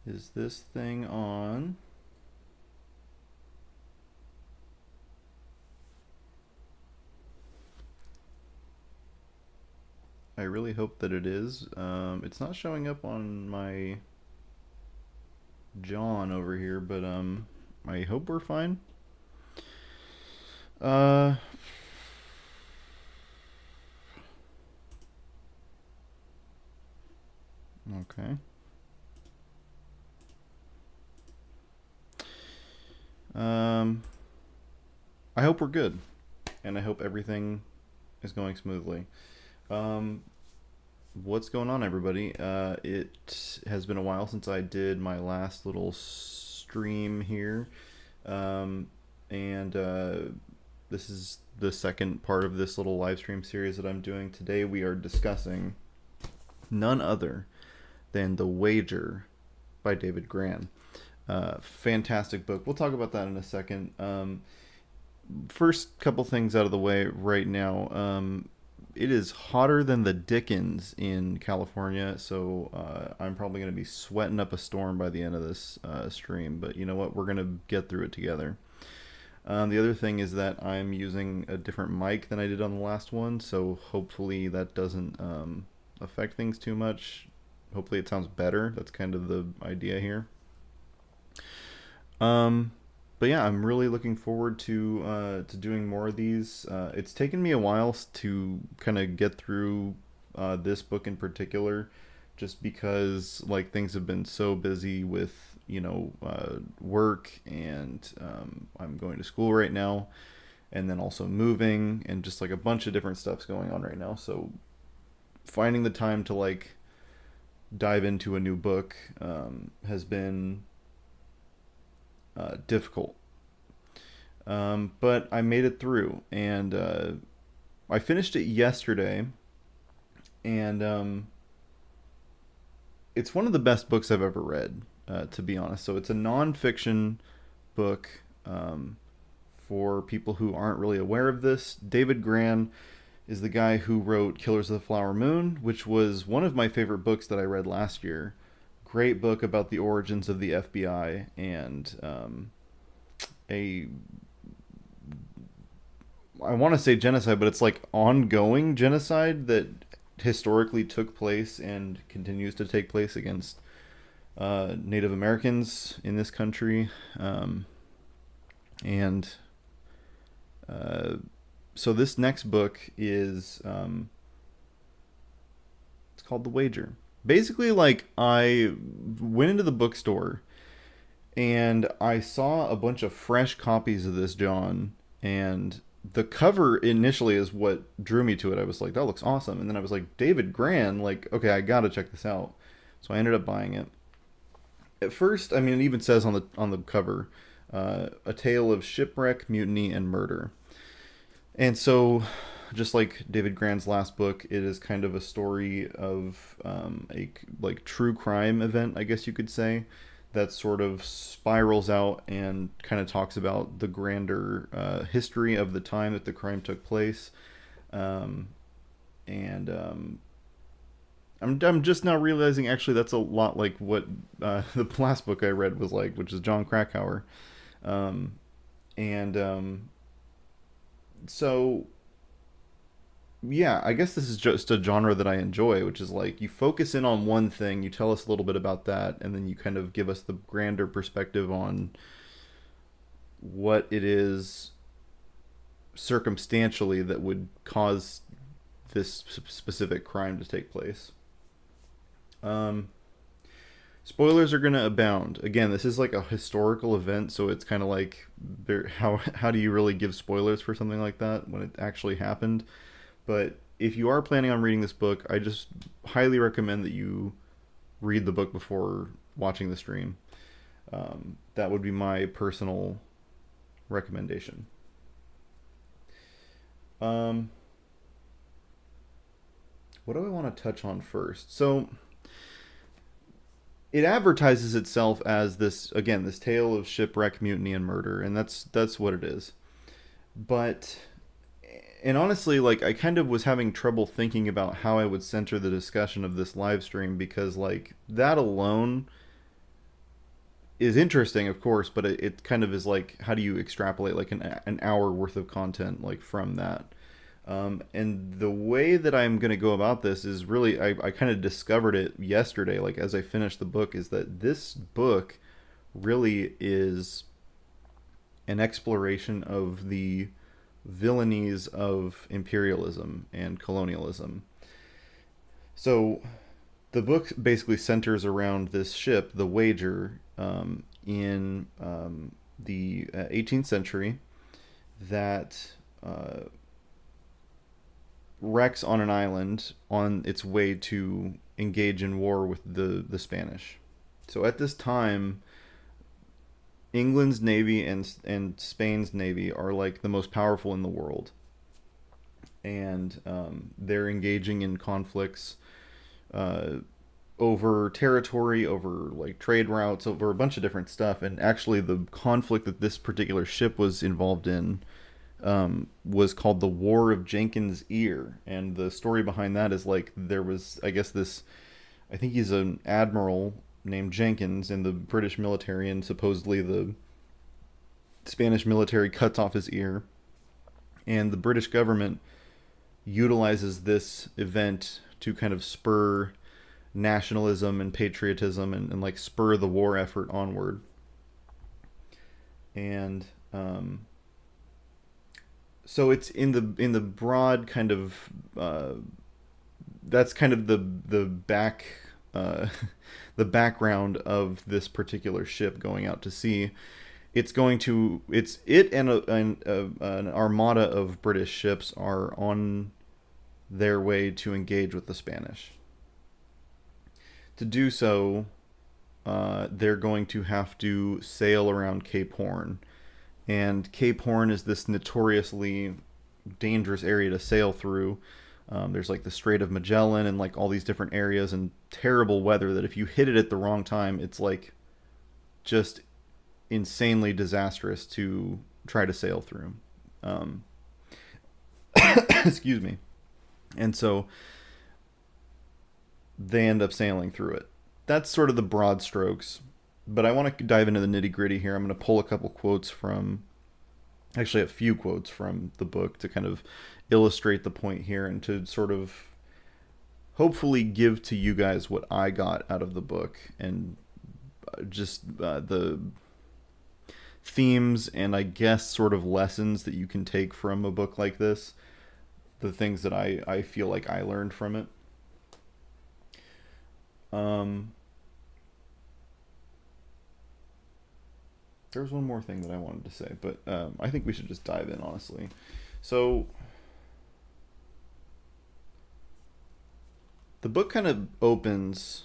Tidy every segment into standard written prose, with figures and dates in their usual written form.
Is this thing on? I really hope that it is. It's not showing up on my John over here, but I hope we're fine. Uh, okay. Um, I hope we're good, and I hope everything is going smoothly. Um, what's going on, everybody? It has been a while since I did my last little stream here, um, and this is the second part of this little live stream series that I'm doing. Today we are discussing none other than The Wager by David Grann. Fantastic book. We'll talk about that in a second. First couple things out of the way right now. It is hotter than the Dickens in California, so I'm probably going to be sweating up a storm by the end of this stream. But you know what? We're going to get through it together. The other thing is that I'm using a different mic than I did on the last one, so hopefully that doesn't affect things too much. Hopefully it sounds better. That's kind of the idea here. Um, but yeah, I'm really looking forward to doing more of these. It's taken me a while to kind of get through this book in particular, just because like things have been so busy with work and I'm going to school right now, and then also moving and just like a bunch of different stuff's going on right now. So finding the time to like dive into a new book has been difficult. But I made it through, and I finished it yesterday, and it's one of the best books I've ever read, to be honest. So it's a nonfiction book for people who aren't really aware of this. David Grann is the guy who wrote Killers of the Flower Moon, which was one of my favorite books that I read last year. Great book about the origins of the FBI and a I want to say genocide, but it's like ongoing genocide that historically took place and continues to take place against Native Americans in this country. And so this next book is it's called The Wager. Basically, like I went into the bookstore and I saw a bunch of fresh copies of this John, and the cover initially is what drew me to it. I was like, that looks awesome, and then I was like, David Grann, like, okay, I gotta check this out. So I ended up buying it. At first, I mean, it even says on the cover, a tale of shipwreck, mutiny, and murder. And so, just like David Grann's last book, it is kind of a story of a like true crime event, I guess you could say, that sort of spirals out and kind of talks about the grander history of the time that the crime took place. Um, and I'm just now realizing actually that's a lot like what the last book I read was like, which is John Krakauer. Um, and so yeah, I guess this is just a genre that I enjoy, which is like you focus in on one thing, you tell us a little bit about that, and then you kind of give us the grander perspective on what it is circumstantially that would cause this specific crime to take place. Um, Spoilers are going to abound. Again, this is like a historical event, so it's kind of like how do you really give spoilers for something like that when it actually happened? But if you are planning on reading this book, I just highly recommend that you read the book before watching the stream. That would be my personal recommendation. Um, what do I want to touch on first? So it advertises itself as this again, this tale of shipwreck, mutiny, and murder, and that's what it is. But and honestly, like I kind of was having trouble thinking about how I would center the discussion of this live stream because like that alone is interesting, of course, but it kind of is like, how do you extrapolate like an hour worth of content like from that? And the way that I'm going to go about this is really, I kind of discovered it yesterday, like as I finished the book, is that this book really is an exploration of the villainies of imperialism and colonialism. So the book basically centers around this ship, the Wager, in the 18th century that wrecks on an island on its way to engage in war with the Spanish. So at this time, England's navy and Spain's navy are like the most powerful in the world, and they're engaging in conflicts uh, over territory, over like trade routes, over a bunch of different stuff. And actually, the conflict that this particular ship was involved in was called the War of Jenkins' Ear. And the story behind that is like there was, I guess, this. I think he's an admiral named Jenkins in the British military, and supposedly the Spanish military cuts off his ear, and the British government utilizes this event to kind of spur nationalism and patriotism, and like spur the war effort onward. And so it's in the broad kind of that's kind of the back uh, the background of this particular ship going out to sea. It's going to it's it and an armada of British ships are on their way to engage with the Spanish. To do so, they're going to have to sail around Cape Horn, and Cape Horn is this notoriously dangerous area to sail through. There's like the Strait of Magellan and like all these different areas and terrible weather that if you hit it at the wrong time, it's like just insanely disastrous to try to sail through. Um, excuse me. And so they end up sailing through it. That's sort of the broad strokes. But I want to dive into the nitty gritty here. I'm going to pull a couple quotes from, actually, a few quotes from the book to kind of illustrate the point here and to sort of hopefully give to you guys what I got out of the book and just the themes and I guess sort of lessons that you can take from a book like this, the things that I feel like I learned from it. Um, there was one more thing that I wanted to say, but I think we should just dive in, honestly. So, the book kind of opens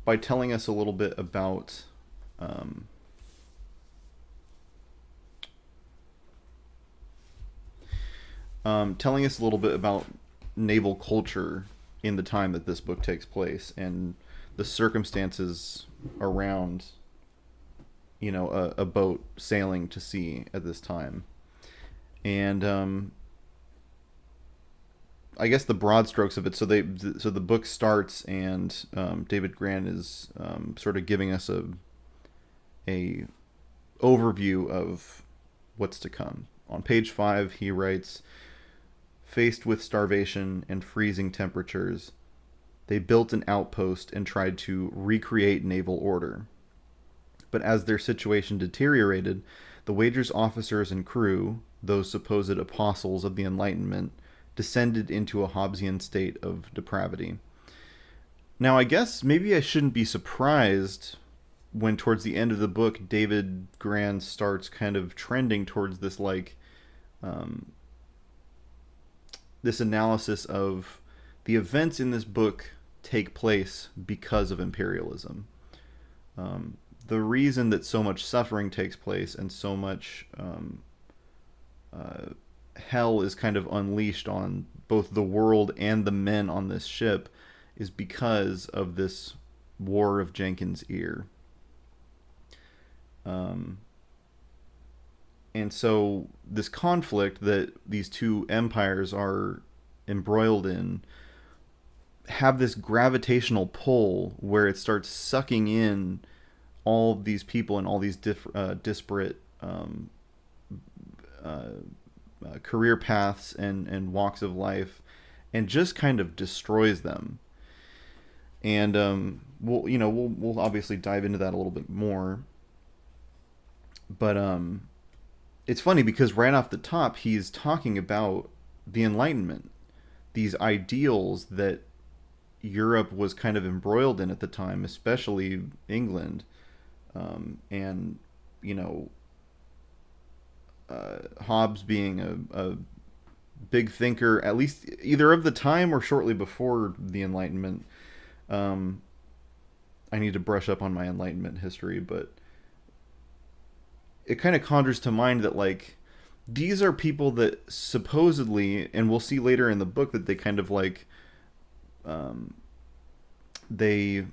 by telling us a little bit about um, telling us a little bit about naval culture in the time that this book takes place and the circumstances around, you know, a boat sailing to sea at this time. And I guess the broad strokes of it. So the book starts, and David Grann is sort of giving us a overview of what's to come. On page 5, he writes, faced with starvation and freezing temperatures, they built an outpost and tried to recreate naval order. But as their situation deteriorated, the Wager's officers and crew, those supposed apostles of the Enlightenment, descended into a Hobbesian state of depravity. Now, I guess maybe I shouldn't be surprised when towards the end of the book, David Grann starts kind of trending towards this like this analysis of the events in this book take place because of imperialism. The reason that so much suffering takes place and so much hell is kind of unleashed on both the world and the men on this ship is because of this War of Jenkins' Ear. And so this conflict that these two empires are embroiled in have this gravitational pull where it starts sucking in all of these people and all these disparate career paths and walks of life, and just kind of destroys them. And we'll obviously dive into that a little bit more. But it's funny because right off the top, he's talking about the Enlightenment, these ideals that Europe was kind of embroiled in at the time, especially England, and you know, Hobbes being a big thinker, at least either of the time or shortly before the Enlightenment. Um, I need to brush up on my Enlightenment history, but it kind of conjures to mind that like these are people that supposedly, and we'll see later in the book that they kind of like um, they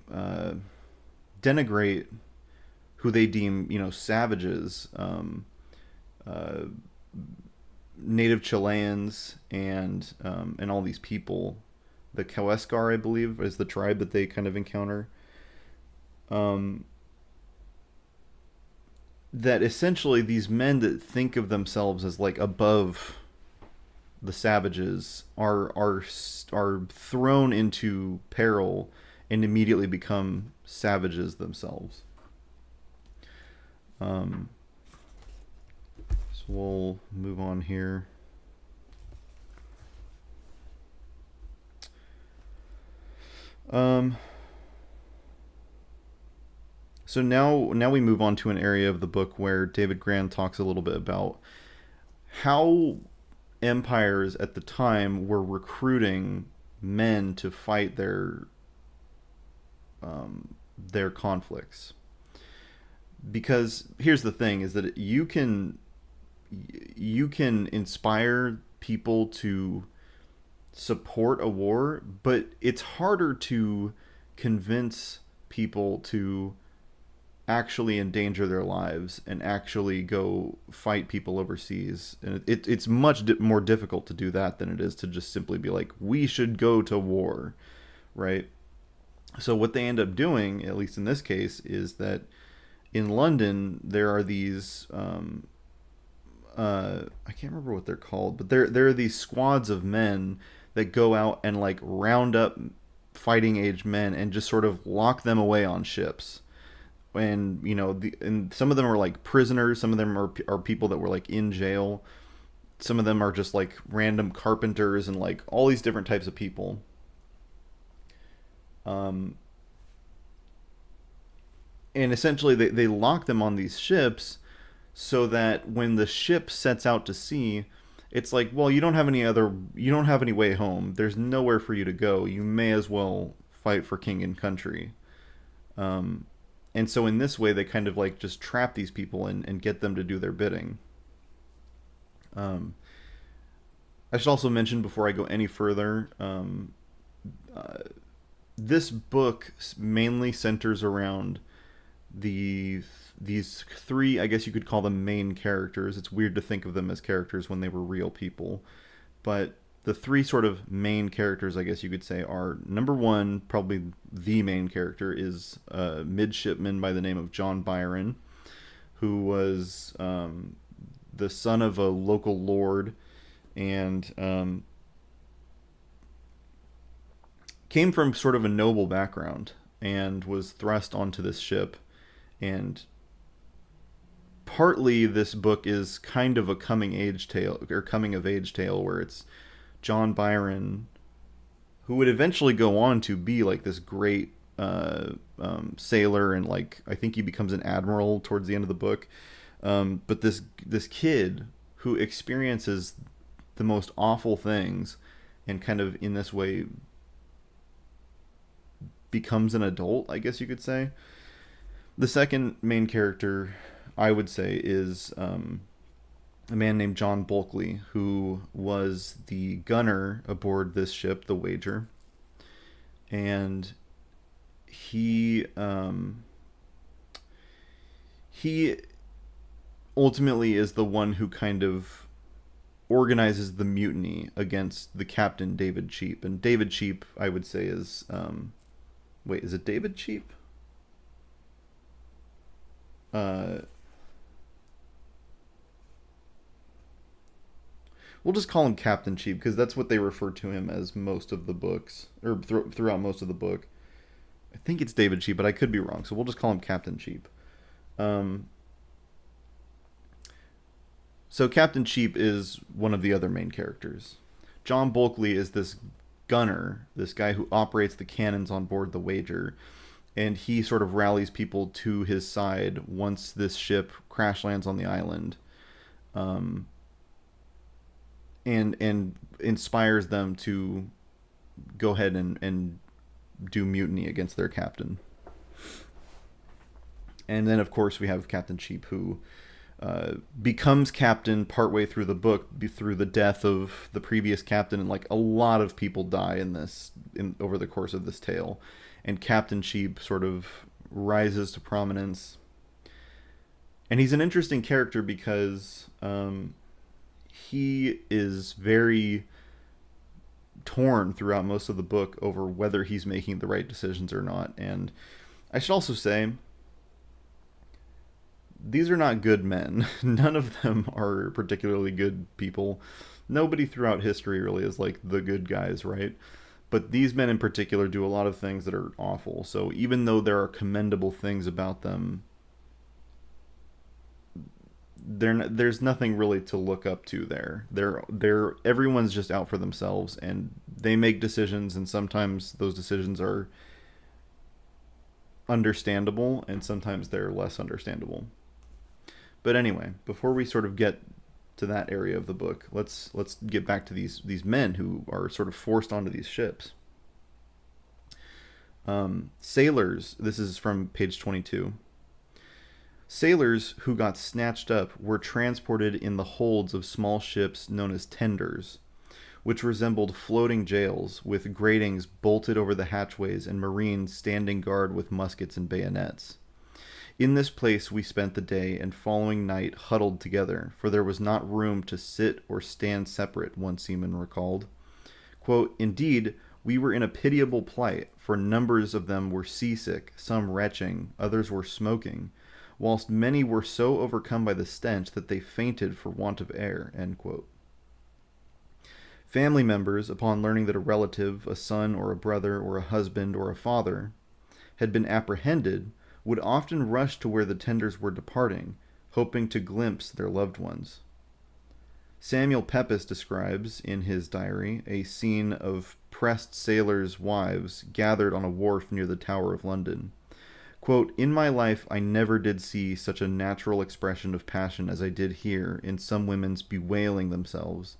denigrate who they deem savages, uh, native Chileans and all these people. The Kaweskar, I believe, is the tribe that they kind of encounter. Um, that essentially these men that think of themselves as like above the savages are thrown into peril and immediately become savages themselves. Um, so we'll move on here. Um, so now we move on to an area of the book where David Grann talks a little bit about how empires at the time were recruiting men to fight their conflicts. Because here's the thing: is that you can inspire people to support a war, but it's harder to convince people to actually endanger their lives and actually go fight people overseas. And it's much more difficult to do that than it is to just simply be like, we should go to war, right? So what they end up doing, at least in this case, is that in London there are these I can't remember what they're called, but there are these squads of men that go out and like round up fighting age men and just sort of lock them away on ships. And and some of them are like prisoners, some of them are people that were like in jail, some of them are just like random carpenters and like all these different types of people. um and essentially they lock them on these ships so that when the ship sets out to sea, it's like, well, you don't have any way home, there's nowhere for you to go, you may as well fight for king and country. um and so in this way they kind of like just trap these people and get them to do their bidding. um I should also mention before I go any further, uh, this book mainly centers around the these three, I guess you could call them main characters. It's weird to think of them as characters when they were real people, but the three sort of main characters, I guess you could say, are: number one, probably the main character, is a midshipman by the name of John Byron, who was the son of a local lord, and came from sort of a noble background and was thrust onto this ship. And partly this book is kind of a coming of age tale, where it's John Byron, who would eventually go on to be like this great sailor, and like I think he becomes an admiral towards the end of the book. But this kid who experiences the most awful things, and kind of in this way becomes an adult, I guess you could say. The second main character, I would say, is a man named John Bulkley, who was the gunner aboard this ship, the Wager. And he ultimately is the one who kind of organizes the mutiny against the captain, David Cheap. And David Cheap, I would say, is wait, is it David Cheap? uh, we'll just call him Captain Cheap because that's what they refer to him as most of the books, or throughout most of the book. I think it's David Cheap, but I could be wrong, so we'll just call him Captain Cheap. Um, so Captain Cheap is one of the other main characters. John Bulkley is this gunner, this guy who operates the cannons on board the Wager, and he sort of rallies people to his side once this ship crash lands on the island, um, and inspires them to go ahead and do mutiny against their captain. And then, of course, we have Captain Cheap, who becomes captain partway through the book through the death of the previous captain, and like a lot of people die in this over the course of this tale. And Captain Cheap sort of rises to prominence, and he's an interesting character because he is very torn throughout most of the book over whether he's making the right decisions or not. And I should also say, these are not good men. None of them are particularly good people. Nobody throughout history really is like the good guys, right? But these men in particular do a lot of things that are awful. So even though there are commendable things about them, there's nothing really to look up to there. They're everyone's just out for themselves, and they make decisions, and sometimes those decisions are understandable, and sometimes they're less understandable. But anyway, before we sort of get to that area of the book, let's get back to these men who are sort of forced onto these ships. Sailors. This is from page 22. Sailors who got snatched up were transported in the holds of small ships known as tenders, which resembled floating jails, with gratings bolted over the hatchways and marines standing guard with muskets and bayonets. In this place we spent the day, and following night huddled together, for there was not room to sit or stand separate, one seaman recalled. Quote, indeed, we were in a pitiable plight, for numbers of them were seasick, some retching, others were smoking, whilst many were so overcome by the stench that they fainted for want of air. End quote. Family members, upon learning that a relative, a son or a brother or a husband or a father, had been apprehended, would often rush to where the tenders were departing, hoping to glimpse their loved ones. Samuel Pepys describes, in his diary, a scene of pressed sailors' wives gathered on a wharf near the Tower of London. Quote, in my life I never did see such a natural expression of passion as I did here in some women's bewailing themselves,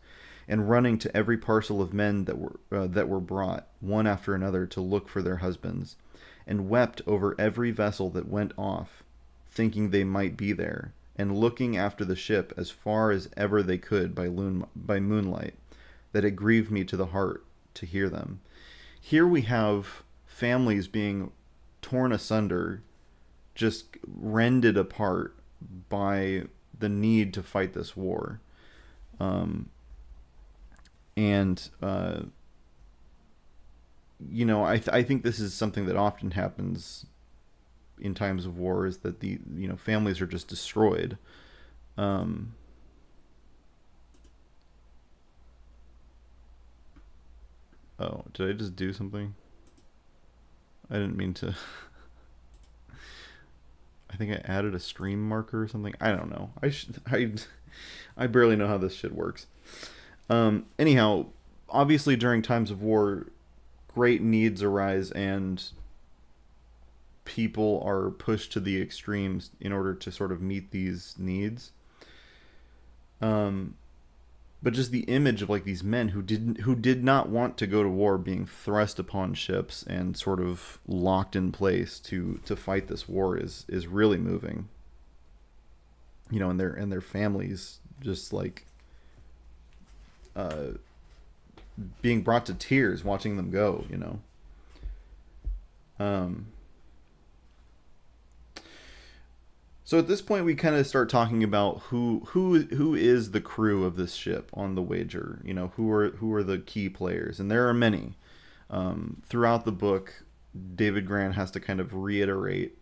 and running to every parcel of men that were brought, one after another, to look for their husbands, and wept over every vessel that went off, thinking they might be there, and looking after the ship as far as ever they could by moonlight, that it grieved me to the heart to hear them. Here we have families being torn asunder, just rended apart by the need to fight this war. I think this is something that often happens in times of war, is that families are just destroyed. Oh, did I just do something? I didn't mean to. I think I added a stream marker or something. I don't know. I barely know how this shit works. Anyhow, obviously during times of war, great needs arise, and people are pushed to the extremes in order to sort of meet these needs. But just the image of like these men who did not want to go to war being thrust upon ships and sort of locked in place to fight this war is really moving. And their families just like being brought to tears watching them go. So at this point, we kind of start talking about who is the crew of this ship on the Wager. Who are the key players, and there are many. Throughout the book, David Grann has to kind of reiterate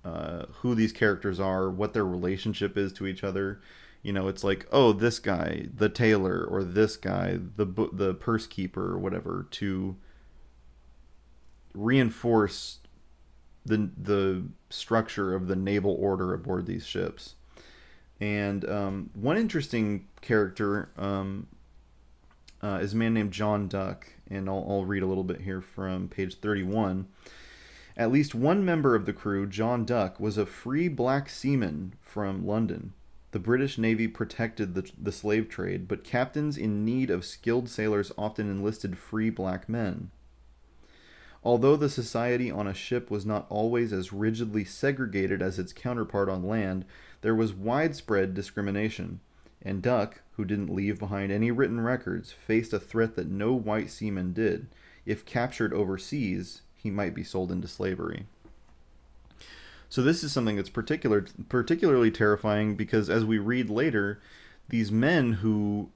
who these characters are, what their relationship is to each other. You know, it's like, oh, this guy, the tailor, or this guy, the purse keeper, or whatever, to reinforce the structure of the naval order aboard these ships. And one interesting character is a man named John Duck, and I'll read a little bit here from page 31. At least one member of the crew, John Duck, was a free black seaman from London. The British Navy protected the slave trade, but captains in need of skilled sailors often enlisted free black men. Although the society on a ship was not always as rigidly segregated as its counterpart on land, there was widespread discrimination, and Duck, who didn't leave behind any written records, faced a threat that no white seaman did. If captured overseas, he might be sold into slavery. So this is something that's particularly terrifying because, as we read later, these men who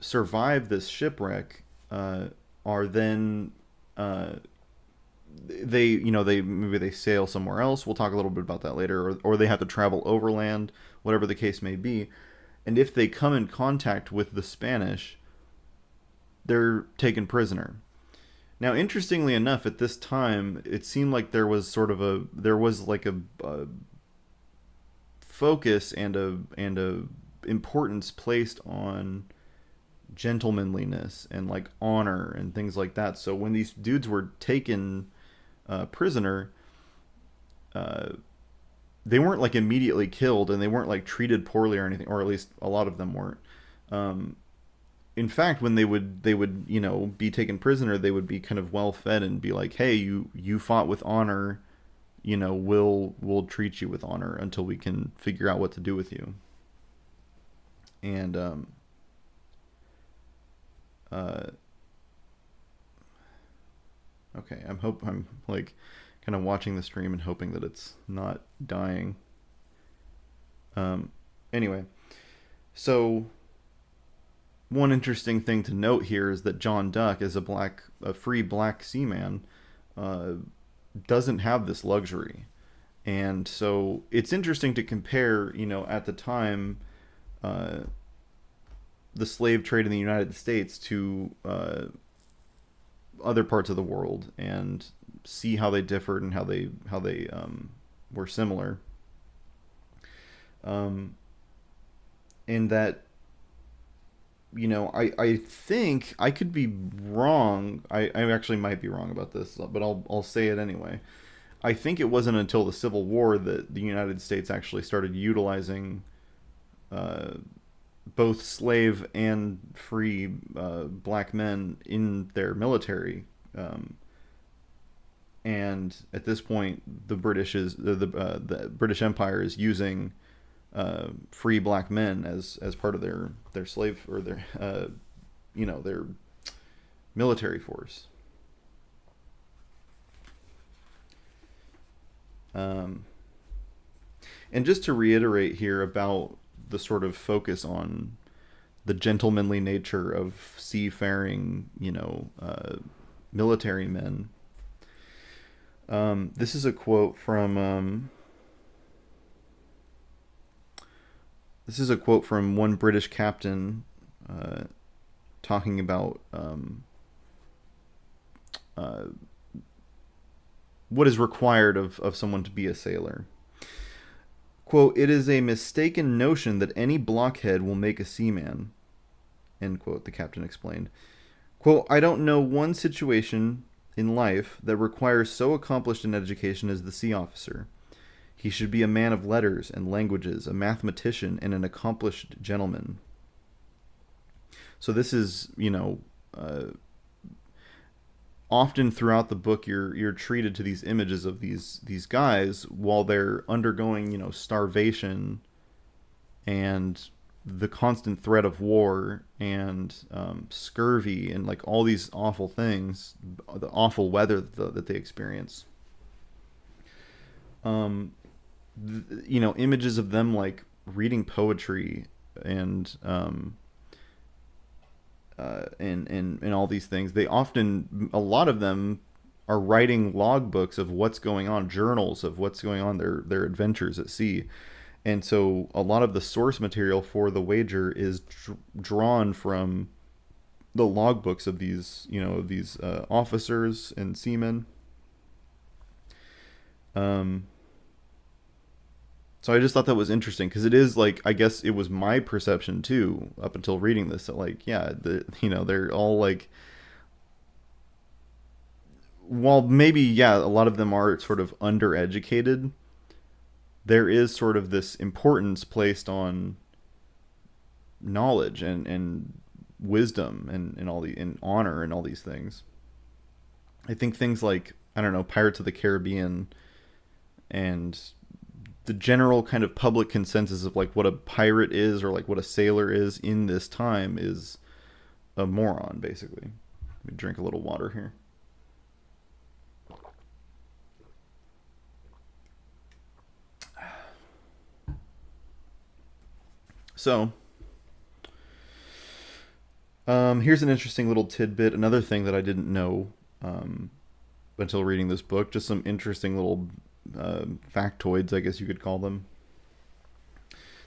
survive this shipwreck are then they maybe they sail somewhere else. We'll talk a little bit about that later, or they have to travel overland, whatever the case may be. And if they come in contact with the Spanish, they're taken prisoner. Now, interestingly enough, at this time, it seemed like there was like a focus and a importance placed on gentlemanliness and like honor and things like that. So when these dudes were taken prisoner, they weren't like immediately killed, and they weren't like treated poorly or anything, or at least a lot of them weren't. In fact, when they would be taken prisoner, they would be kind of well fed and be like, hey, you fought with honor, we'll treat you with honor until we can figure out what to do with you. And okay, I'm like kind of watching the stream and hoping that it's not dying. Anyway, so one interesting thing to note here is that John Duck, as a free black seaman, doesn't have this luxury. And so it's interesting to compare, at the time, the slave trade in the United States to other parts of the world, and see how they differed and how they were similar. And that, I think I could be wrong. I actually might be wrong about this, but I'll say it anyway. I think it wasn't until the Civil War that the United States actually started utilizing both slave and free black men in their military. And at this point, the British Empire is using free black men as part of their slave, or their their military force. And just to reiterate here about the sort of focus on the gentlemanly nature of seafaring, military men. This is a quote from one British captain talking about what is required of someone to be a sailor. Quote, "It is a mistaken notion that any blockhead will make a seaman," end quote, the captain explained. Quote, "I don't know one situation in life that requires so accomplished an education as the sea officer. He should be a man of letters and languages, a mathematician, and an accomplished gentleman." So this is, often throughout the book, you're treated to these images of these guys while they're undergoing, starvation and the constant threat of war and scurvy and like all these awful things, the awful weather that they experience. Images of them like reading poetry and all these things. A lot of them are writing logbooks of what's going on, journals of what's going on, their adventures at sea. And so a lot of the source material for the wager is drawn from the logbooks of these, these officers and seamen. Um, so I just thought that was interesting because it is like, I guess it was my perception too up until reading this that like, yeah, they're all like, while maybe, yeah, a lot of them are sort of undereducated, there is sort of this importance placed on knowledge and wisdom and all the and honor and all these things. I think things like, I don't know, Pirates of the Caribbean and the general kind of public consensus of like what a pirate is or like what a sailor is in this time is a moron, basically. Let me drink a little water here. So, here's an interesting little tidbit. Another thing that I didn't know until reading this book. Just some interesting little factoids, I guess you could call them.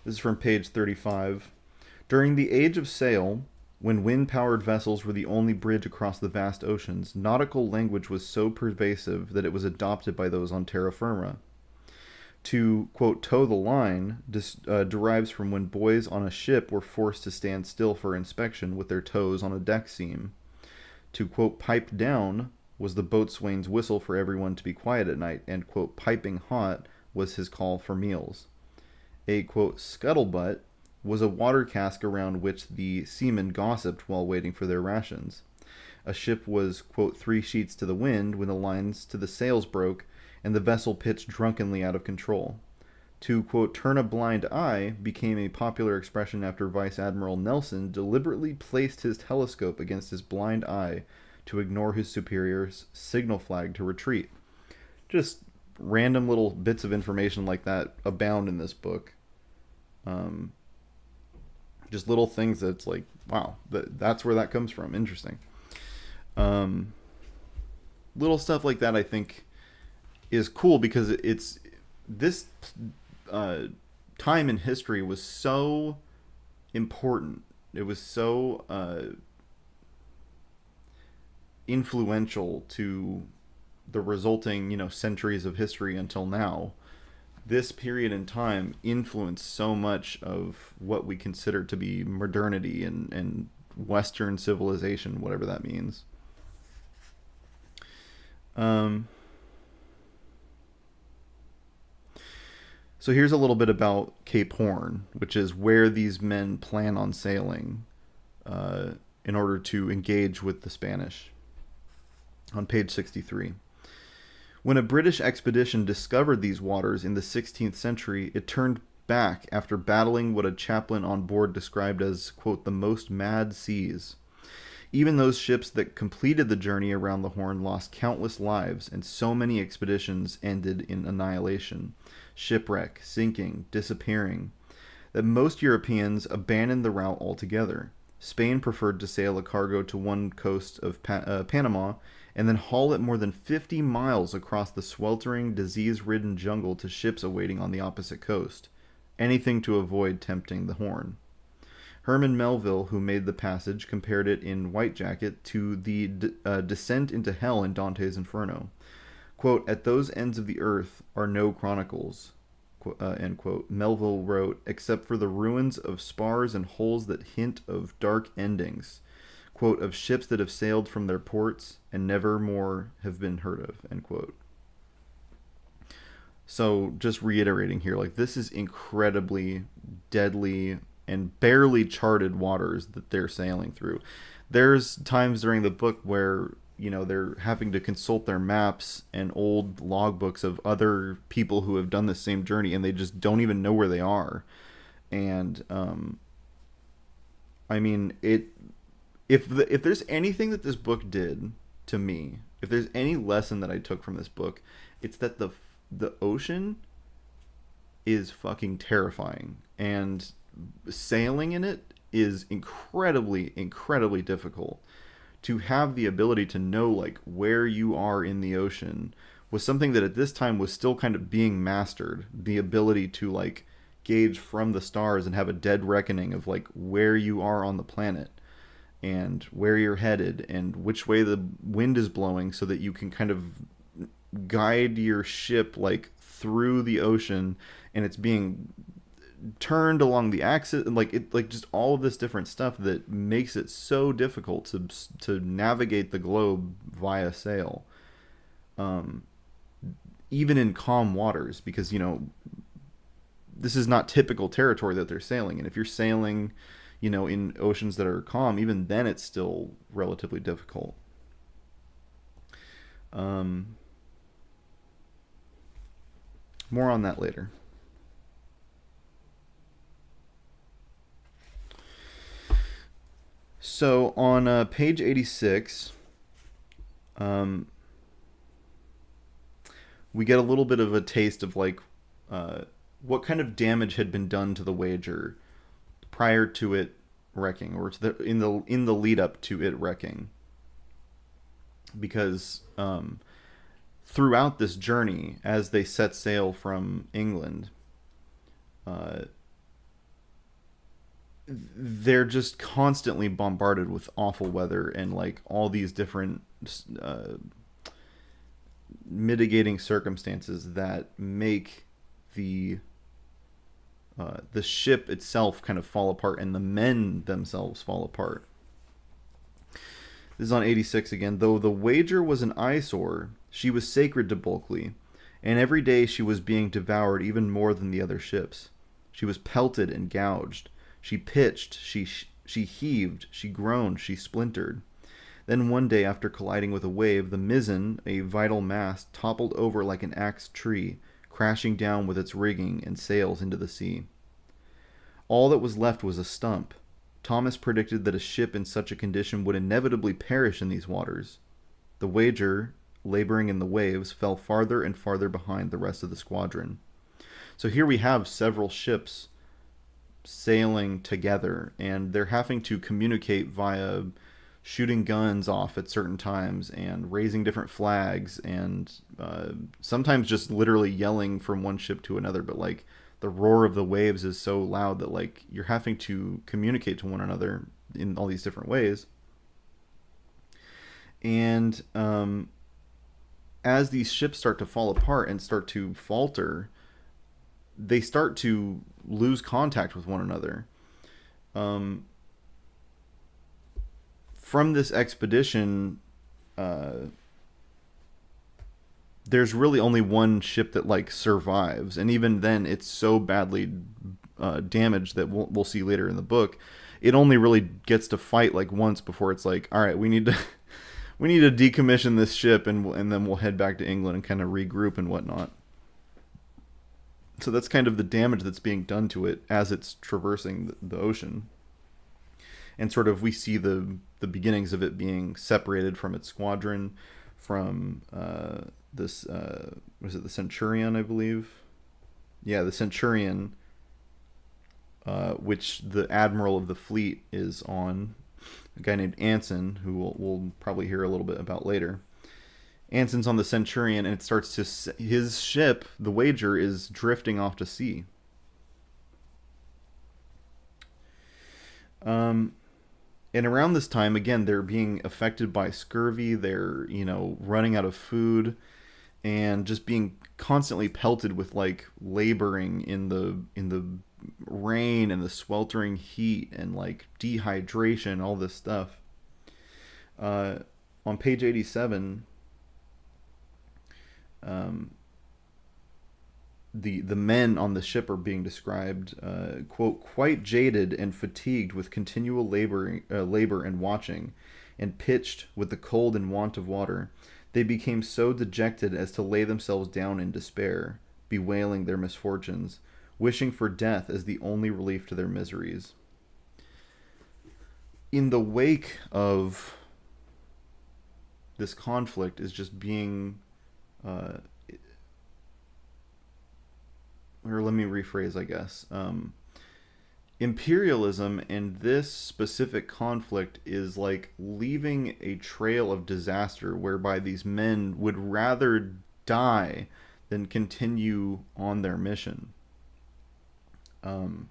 This is from page 35. During the Age of Sail, when wind-powered vessels were the only bridge across the vast oceans, nautical language was so pervasive that it was adopted by those on terra firma. To, quote, toe the line derives from when boys on a ship were forced to stand still for inspection with their toes on a deck seam. To, quote, pipe down was the boatswain's whistle for everyone to be quiet at night, and, quote, piping hot was his call for meals. A, quote, scuttlebutt was a water cask around which the seamen gossiped while waiting for their rations. A ship was, quote, 3 sheets to the wind when the lines to the sails broke and the vessel pitched drunkenly out of control. To, quote, turn a blind eye became a popular expression after Vice Admiral Nelson deliberately placed his telescope against his blind eye to ignore his superior's signal flag to retreat. Just random little bits of information like that abound in this book. Just little things that's like, wow, that's where that comes from. Interesting. Little stuff like that, I think, is cool because it's this time in history was so important. It was so influential to the resulting, centuries of history until now. This period in time influenced so much of what we consider to be modernity and Western civilization, whatever that means. So here's a little bit about Cape Horn, which is where these men plan on sailing in order to engage with the Spanish. On page 63. When a British expedition discovered these waters in the 16th century, it turned back after battling what a chaplain on board described as, quote, the most mad seas. Even those ships that completed the journey around the Horn lost countless lives, and so many expeditions ended in annihilation, shipwreck, sinking, disappearing, that most Europeans abandoned the route altogether. Spain preferred to sail a cargo to one coast of Panama and then haul it more than 50 miles across the sweltering, disease-ridden jungle to ships awaiting on the opposite coast. Anything to avoid tempting the Horn. Herman Melville, who made the passage, compared it in White Jacket to the descent into hell in Dante's Inferno. Quote, at those ends of the earth are no chronicles, end quote. Melville wrote, except for the ruins of spars and holes that hint of dark endings. Quote, of ships that have sailed from their ports and never more have been heard of, end quote. So just reiterating here, like, this is incredibly deadly and barely charted waters that they're sailing through. There's times during the book where, they're having to consult their maps and old logbooks of other people who have done the same journey, and they just don't even know where they are. And I mean, if there's anything that this book did to me, if there's any lesson that I took from this book, it's that the ocean is fucking terrifying, and sailing in it is incredibly, incredibly difficult. to have the ability to know like where you are in the ocean was something that at this time was still kind of being mastered. The ability to like gauge from the stars and have a dead reckoning of like where you are on the planet and where you're headed and which way the wind is blowing so that you can kind of guide your ship like through the ocean, and it's being turned along the axis, like it, like just all of this different stuff that makes it so difficult to navigate the globe via sail, um, even in calm waters, because this is not typical territory that they're sailing in. If you're sailing, in oceans that are calm, even then it's still relatively difficult. Um, More on that later. So on page 86, um, we get a little bit of a taste of like uh, what kind of damage had been done to the wager prior to it wrecking, or to in the lead up to it wrecking, because throughout this journey, as they set sail from England, uh, they're just constantly bombarded with awful weather and like all these different uh, mitigating circumstances that make the the ship itself kind of fall apart and the men themselves fall apart. This is on 86 again. Though the wager was an eyesore, she was sacred to Bulkley, and every day she was being devoured even more than the other ships. She was pelted and gouged. She pitched, she heaved, she groaned, she splintered. Then one day, after colliding with a wave, the mizzen, a vital mast, toppled over like an axed tree, crashing down with its rigging and sails into the sea. All that was left was a stump. Thomas predicted that a ship in such a condition would inevitably perish in these waters. The wager, laboring in the waves, fell farther and farther behind the rest of the squadron. So here we have several ships sailing together, and they're having to communicate via shooting guns off at certain times and raising different flags, and sometimes just literally yelling from one ship to another. But like the roar of the waves is so loud that like you're having to communicate to one another in all these different ways. And as these ships start to fall apart and start to falter, they start to lose contact with one another. From this expedition, there's really only one ship that like survives, and even then, it's so badly damaged that we'll see later in the book. It only really gets to fight like once before it's like, all right, we need to we need to decommission this ship, and then we'll head back to England and kind of regroup and whatnot. So that's kind of the damage that's being done to it as it's traversing the ocean. And sort of we see the beginnings of it being separated from its squadron, from this was it the Centurion, I believe? Yeah, the Centurion, which the admiral of the fleet is on, a guy named Anson, who we'll probably hear a little bit about later. Anson's on the Centurion, and it starts to his ship, the Wager, is drifting off to sea. And around this time, again, they're being affected by scurvy. They're, running out of food, and just being constantly pelted with like laboring in the rain and the sweltering heat and like dehydration, all this stuff. On page 87, the men on the ship are being described, quote, quite jaded and fatigued with continual labor and watching, and pitched with the cold and want of water. They became so dejected as to lay themselves down in despair, bewailing their misfortunes, wishing for death as the only relief to their miseries. In the wake of this conflict is just being or let me rephrase, I guess. imperialism and this specific conflict is like leaving a trail of disaster whereby these men would rather die than continue on their mission. Um,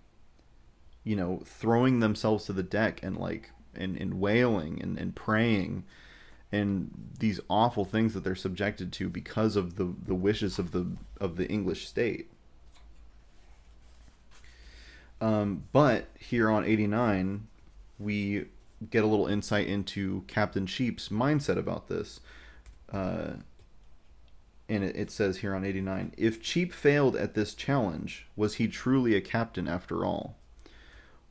Throwing themselves to the deck and like and wailing and praying and these awful things that they're subjected to because of the wishes of the English state. But here on 89, we get a little insight into Captain Cheap's mindset about this. Uh, and it says here on 89, if Cheap failed at this challenge, was he truly a captain after all?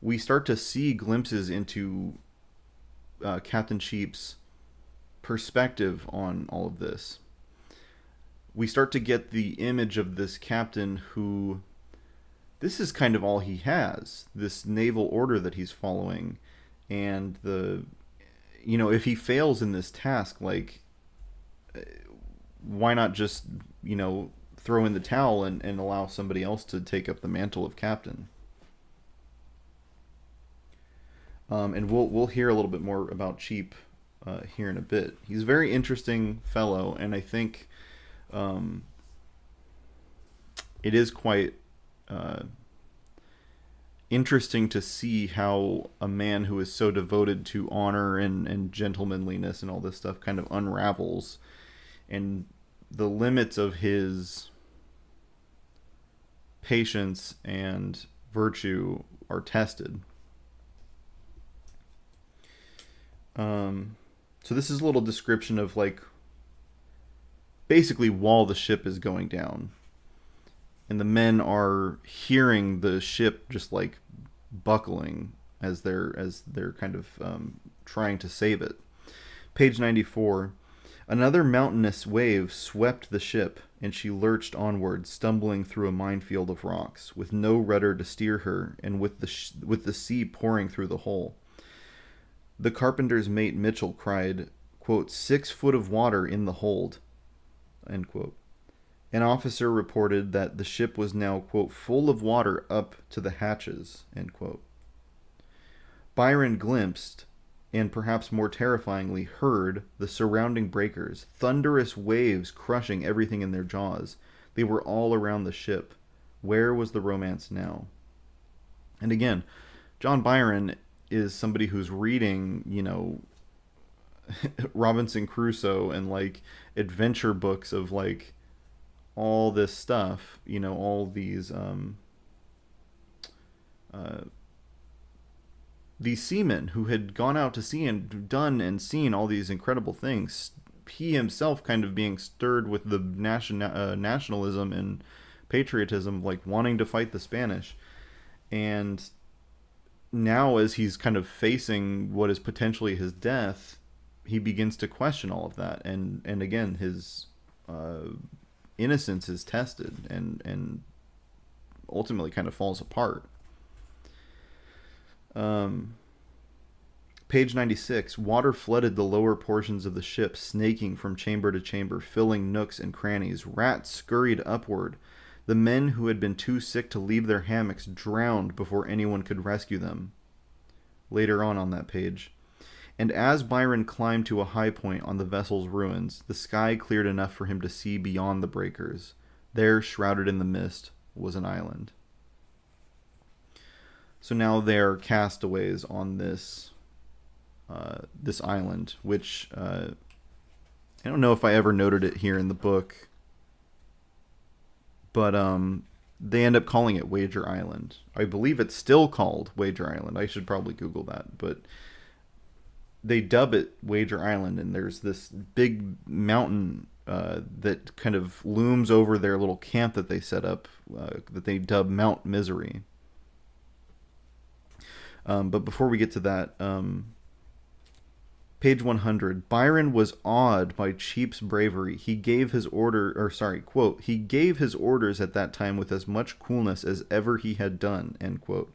We start to see glimpses into Captain Cheap's perspective on all of this. We start to get the image of this captain who, this is kind of all he has, this naval order that he's following. And if he fails in this task, like, why not just, throw in the towel and allow somebody else to take up the mantle of captain? And we'll hear a little bit more about Cheap here in a bit. He's a very interesting fellow, and I think it is quite interesting to see how a man who is so devoted to honor and gentlemanliness and all this stuff kind of unravels, and the limits of his patience and virtue are tested. So this is a little description of like basically while the ship is going down, and the men are hearing the ship just like buckling as they're kind of trying to save it. Page 94. Another mountainous wave swept the ship, and she lurched onward, stumbling through a minefield of rocks, with no rudder to steer her, and with the sea pouring through the hole. The carpenter's mate Mitchell cried, quote, 6 foot of water in the hold, end quote. An officer reported that the ship was now, quote, full of water up to the hatches, end quote. Byron glimpsed, and perhaps more terrifyingly heard, the surrounding breakers, thunderous waves crushing everything in their jaws. They were all around the ship. Where was the romance now? And again, John Byron is somebody who's reading, Robinson Crusoe and like adventure books of like all this stuff, all these seamen who had gone out to sea and done and seen all these incredible things. He himself kind of being stirred with the nationalism and patriotism, like wanting to fight the Spanish. And now as he's kind of facing what is potentially his death, he begins to question all of that, and again his innocence is tested and ultimately kind of falls apart. Page 96. Water flooded the lower portions of the ship, snaking from chamber to chamber, filling nooks and crannies. Rats scurried upward. The men who had been too sick to leave their hammocks drowned before anyone could rescue them. Later on that page. And as Byron climbed to a high point on the vessel's ruins, the sky cleared enough for him to see beyond the breakers. There, shrouded in the mist, was an island. So now they're castaways on this island, which I don't know if I ever noted it here in the book, but they end up calling it Wager Island. I believe it's still called Wager Island. I should probably Google that, but they dub it Wager Island, and there's this big mountain that kind of looms over their little camp that they set up, that they dub Mount Misery. But before we get to that, page 100, Byron was awed by Cheap's bravery. He gave his quote, he gave his orders at that time with as much coolness as ever he had done, end quote.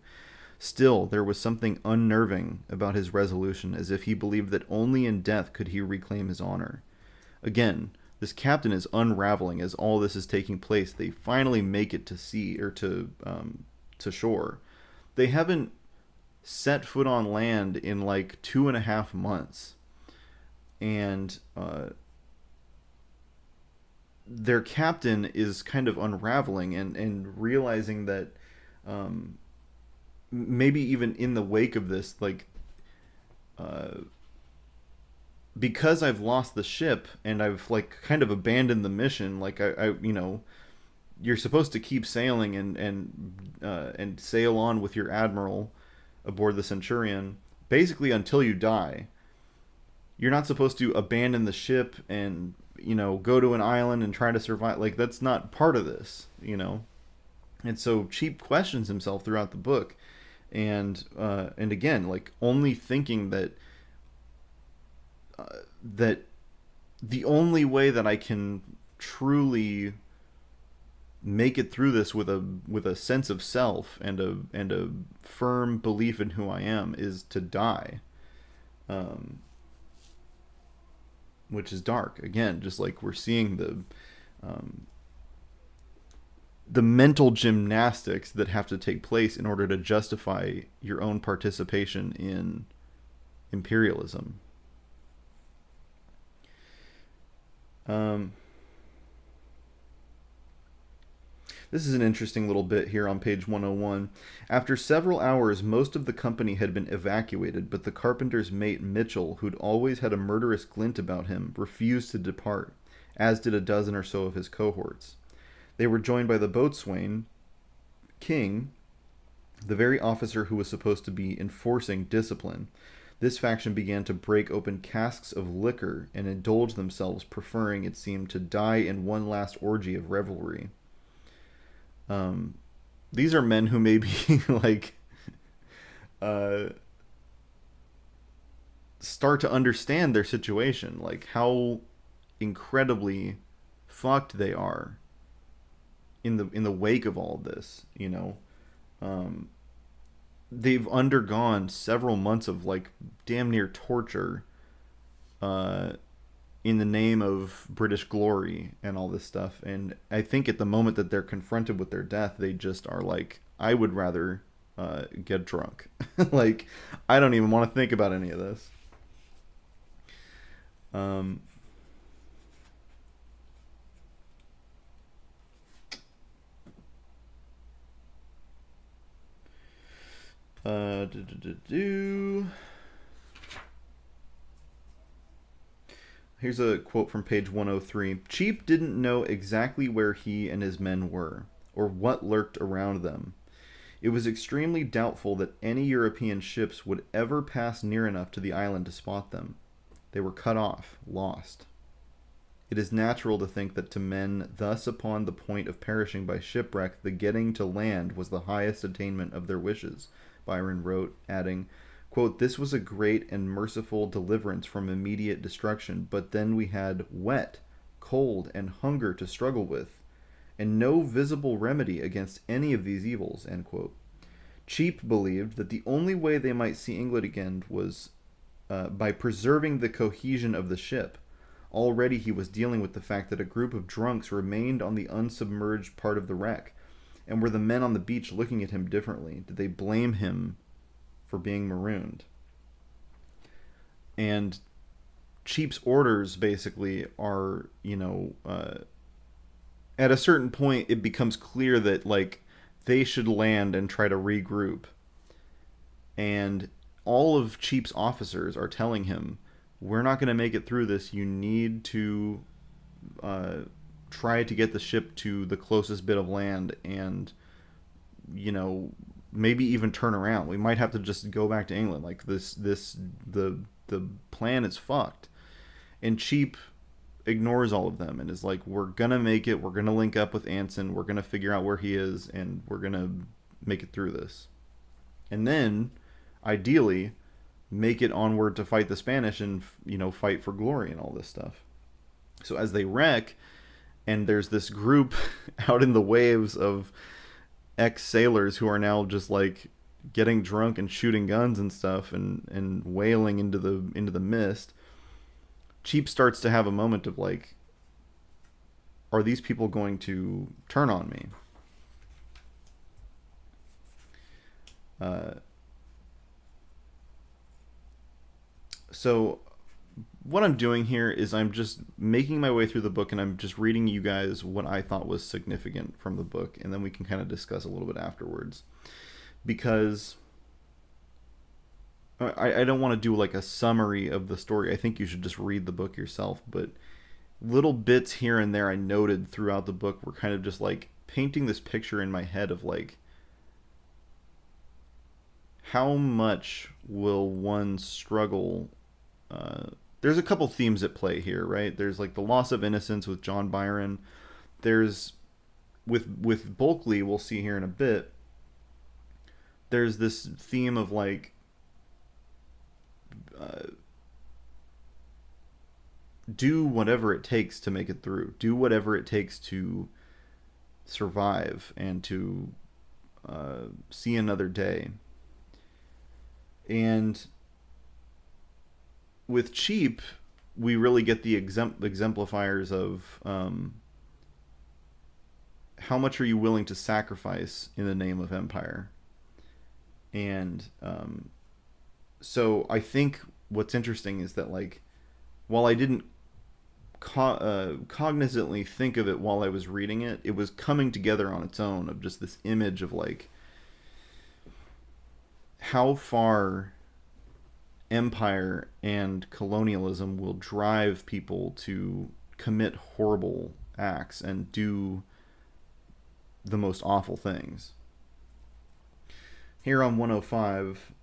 Still, there was something unnerving about his resolution, as if he believed that only in death could he reclaim his honor. Again, this captain is unraveling as all this is taking place. They finally make it to sea, or to shore. they haven't set foot on land in like 2.5 months, and their captain is kind of unraveling and realizing that um, maybe even in the wake of this, like uh, because I've lost the ship and I've like kind of abandoned the mission, like you're supposed to keep sailing and sail on with your admiral aboard the Centurion, basically until you die. You're not supposed to abandon the ship and go to an island and try to survive. Like that's not part of this. And so Cheap questions himself throughout the book, and again, like only thinking that the only way that I can truly make it through this with a sense of self and a firm belief in who I am is to die, um, which is dark. Again, just like we're seeing um, the mental gymnastics that have to take place in order to justify your own participation in imperialism. Um, This is an interesting little bit here on page 101. After several hours, most of the company had been evacuated, but the carpenter's mate Mitchell, who'd always had a murderous glint about him, refused to depart, as did a dozen or so of his cohorts. They were joined by the boatswain, King, the very officer who was supposed to be enforcing discipline. This faction began to break open casks of liquor and indulge themselves, preferring, it seemed, to die in one last orgy of revelry. Um, these are men who maybe like uh, start to understand their situation, like how incredibly fucked they are in the wake of all of this. Um, they've undergone several months of like damn near torture uh, in the name of British glory and all this stuff. And I think at the moment that they're confronted with their death, they just are like, I would rather get drunk. Like, I don't even want to think about any of this. Um, do, do, do, do. Here's a quote from page 103. Cheap didn't know exactly where he and his men were, or what lurked around them. It was extremely doubtful that any European ships would ever pass near enough to the island to spot them. They were cut off, lost. It is natural to think that to men thus upon the point of perishing by shipwreck, the getting to land was the highest attainment of their wishes, Byron wrote, adding, quote, this was a great and merciful deliverance from immediate destruction, but then we had wet, cold, and hunger to struggle with, and no visible remedy against any of these evils, end quote. Cheap believed that the only way they might see England again was by preserving the cohesion of the ship. Already he was dealing with the fact that a group of drunks remained on the unsubmerged part of the wreck. And were the men on the beach looking at him differently? Did they blame him for being marooned? And Cheap's orders basically are, at a certain point it becomes clear that like they should land and try to regroup. And all of Cheap's officers are telling him, we're not going to make it through this. You need to try to get the ship to the closest bit of land and, maybe even turn around. We might have to just go back to England. Like the plan is fucked. And Cheap ignores all of them and is like, we're going to make it. We're going to link up with Anson. We're going to figure out where he is and we're going to make it through this. And then, ideally, make it onward to fight the Spanish and, fight for glory and all this stuff. So as they wreck, and there's this group out in the waves of ex-sailors who are now just like getting drunk and shooting guns and stuff and wailing into the mist, Cheap starts to have a moment of like, are these people going to turn on me? Uh, so what I'm doing here is I'm just making my way through the book, and I'm just reading you guys what I thought was significant from the book, and then we can kind of discuss a little bit afterwards. Because I don't want to do like a summary of the story. I think you should just read the book yourself. But little bits here and there I noted throughout the book were kind of just like painting this picture in my head of like how much will one struggle. There's a couple themes at play here, right? There's like the loss of innocence with John Byron. There's with Bulkley, we'll see here in a bit. There's this theme of like uh, do whatever it takes to make it through. Do whatever it takes to survive and to see another day. And with Cheap, we really get the exemplifiers of how much are you willing to sacrifice in the name of empire. And so I think what's interesting is that like while I didn't cognizantly think of it while I was reading it, it was coming together on its own of just this image of like how far empire and colonialism will drive people to commit horrible acts and do the most awful things. Here on 105,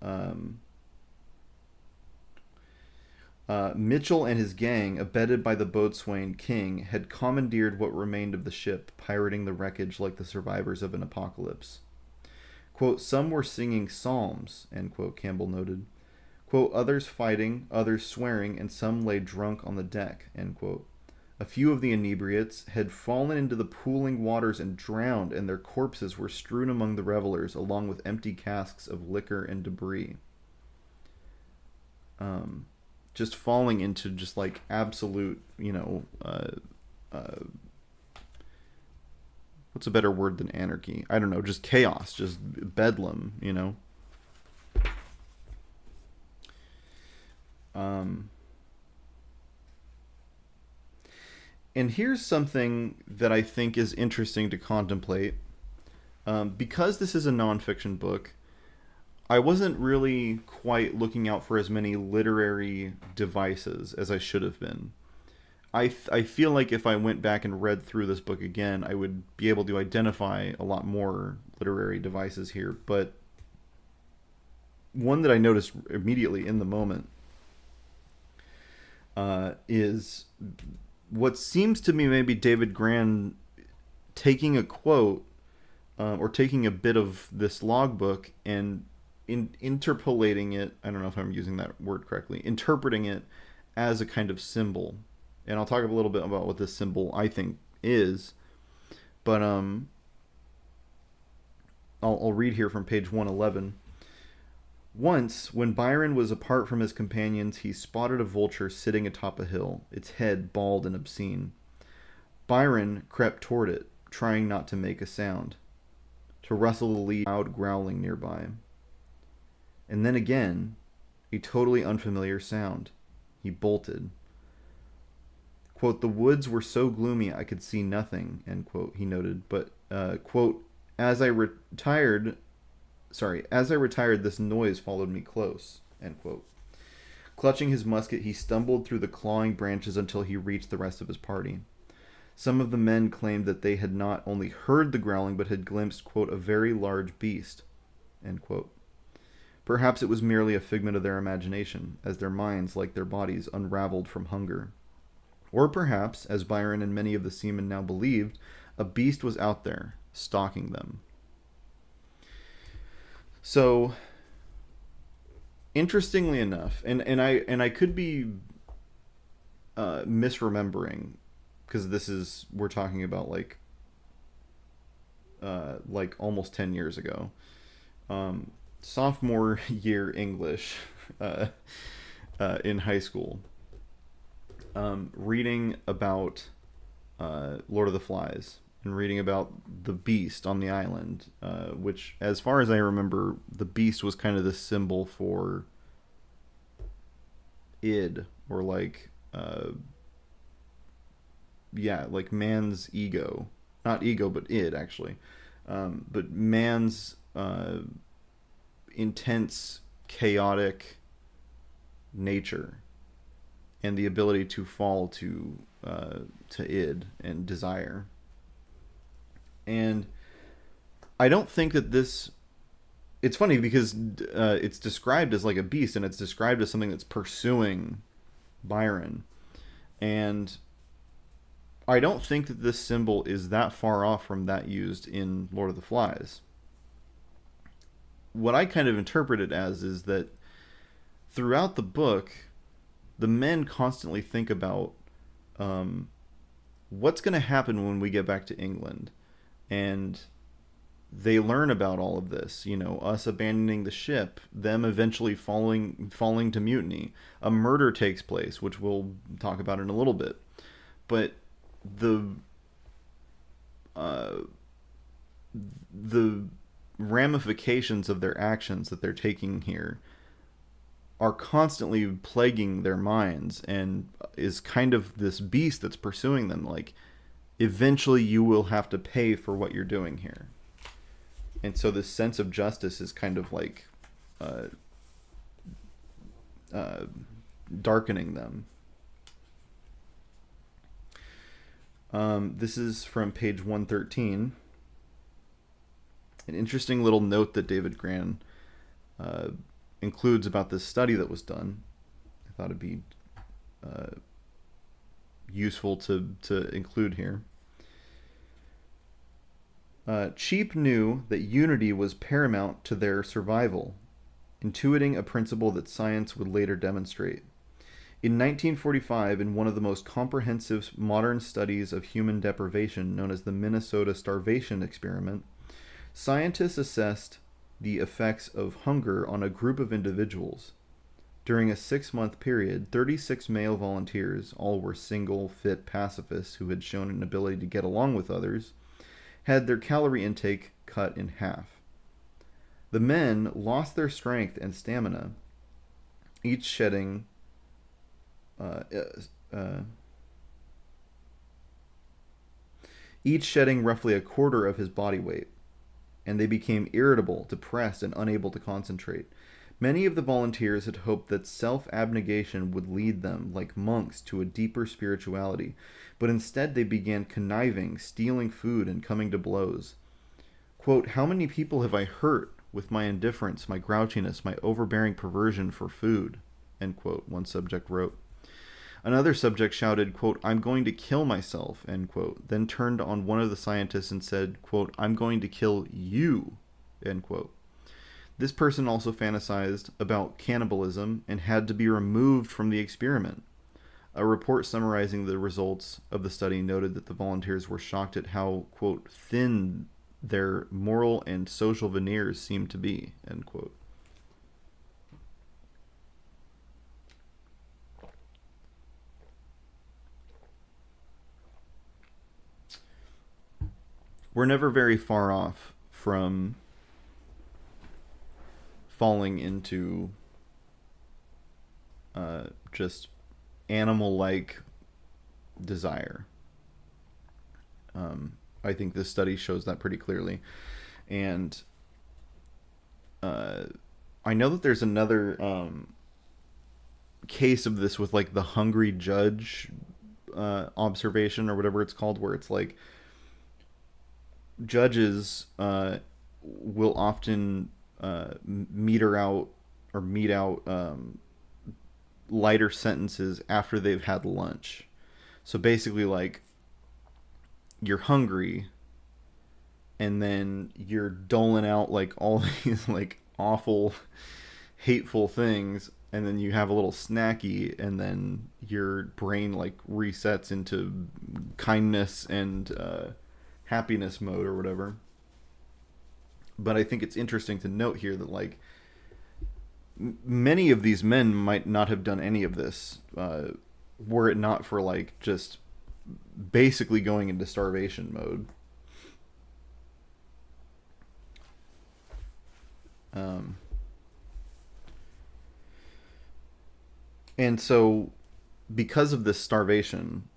Mitchell and his gang, abetted by the boatswain King, had commandeered what remained of the ship, pirating the wreckage like the survivors of an apocalypse. Quote, some were singing psalms, end quote, Campbell noted. Quote, others fighting, others swearing, and some lay drunk on the deck, end quote. A few of the inebriates had fallen into the pooling waters and drowned, and their corpses were strewn among the revelers, along with empty casks of liquor and debris. Just falling into just like absolute, what's a better word than anarchy? I don't know, just chaos, just bedlam. And here's something that I think is interesting to contemplate. Because this is a nonfiction book, I wasn't really quite looking out for as many literary devices as I should have been. I feel like if I went back and read through this book again, I would be able to identify a lot more literary devices here. But one that I noticed immediately in the moment is what seems to me maybe David Grann taking a quote or taking a bit of this logbook and interpolating it. I don't know if I'm using that word correctly. Interpreting it as a kind of symbol, and I'll talk a little bit about what this symbol I think is. But I'll read here from page 111. Once, when Byron was apart from his companions, he spotted a vulture sitting atop a hill, its head bald and obscene. Byron crept toward it, trying not to make a sound, to rustle the leaves, loud growling nearby. And then again, a totally unfamiliar sound. He bolted. Quote, the woods were so gloomy I could see nothing, end quote, he noted. But, quote, as I retired, this noise followed me close, end quote. Clutching his musket, he stumbled through the clawing branches until he reached the rest of his party. Some of the men claimed that they had not only heard the growling, but had glimpsed, quote, a very large beast, end quote. Perhaps it was merely a figment of their imagination, as their minds, like their bodies, unraveled from hunger. Or perhaps, as Byron and many of the seamen now believed, a beast was out there, stalking them. So, interestingly enough, and I could be misremembering, because we're talking about like almost 10 years ago. Sophomore year English in high school, reading about Lord of the Flies and reading about the beast on the island, which, as far as I remember, the beast was kind of the symbol for id, or like, yeah, like man's ego. Not ego, but id, actually. But man's intense, chaotic nature and the ability to fall to id and desire. And I don't think that this. It's funny because it's described as like a beast, and it's described as something that's pursuing Byron. And I don't think that this symbol is that far off from that used in Lord of the Flies. What I kind of interpret it as is that throughout the book, the men constantly think about um, what's going to happen when we get back to England. And they learn about all of this, us abandoning the ship, them eventually falling to mutiny. A murder takes place, which we'll talk about in a little bit. But the uh, the ramifications of their actions that they're taking here are constantly plaguing their minds, and is kind of this beast that's pursuing them. Like, eventually you will have to pay for what you're doing here. And so this sense of justice is kind of like uh, uh, darkening them. This is from page 113. An interesting little note that David Grann uh, includes about this study that was done. I thought it'd be useful to include here. Cheap knew that unity was paramount to their survival, intuiting a principle that science would later demonstrate. In 1945, in one of the most comprehensive modern studies of human deprivation, known as the Minnesota Starvation Experiment, scientists assessed the effects of hunger on a group of individuals. During a 6-month period, 36 male volunteers, all were single, fit pacifists who had shown an ability to get along with others, had their calorie intake cut in half. The men lost their strength and stamina, each shedding roughly a quarter of his body weight, and they became irritable, depressed, and unable to concentrate. Many of the volunteers had hoped that self-abnegation would lead them, like monks, to a deeper spirituality, but instead they began conniving, stealing food, and coming to blows. Quote, "How many people have I hurt with my indifference, my grouchiness, my overbearing perversion for food?" End quote, one subject wrote. Another subject shouted, quote, "I'm going to kill myself," end quote, then turned on one of the scientists and said, quote, "I'm going to kill you," end quote. This person also fantasized about cannibalism and had to be removed from the experiment. A report summarizing the results of the study noted that the volunteers were shocked at how, quote, "thin their moral and social veneers seemed to be," end quote. We're never very far off from falling into just animal-like desire. I think this study shows that pretty clearly. And I know that there's another case of this with like the hungry judge observation or whatever it's called, where it's like judges will often meter out or mete out lighter sentences after they've had lunch. So basically, like, you're hungry and then you're doling out like all these like awful, hateful things, and then you have a little snacky, and then your brain like resets into kindness and happiness mode or whatever. But I think it's interesting to note here that like many of these men might not have done any of this were it not for like just basically going into starvation mode. Um, and so, because of this starvation,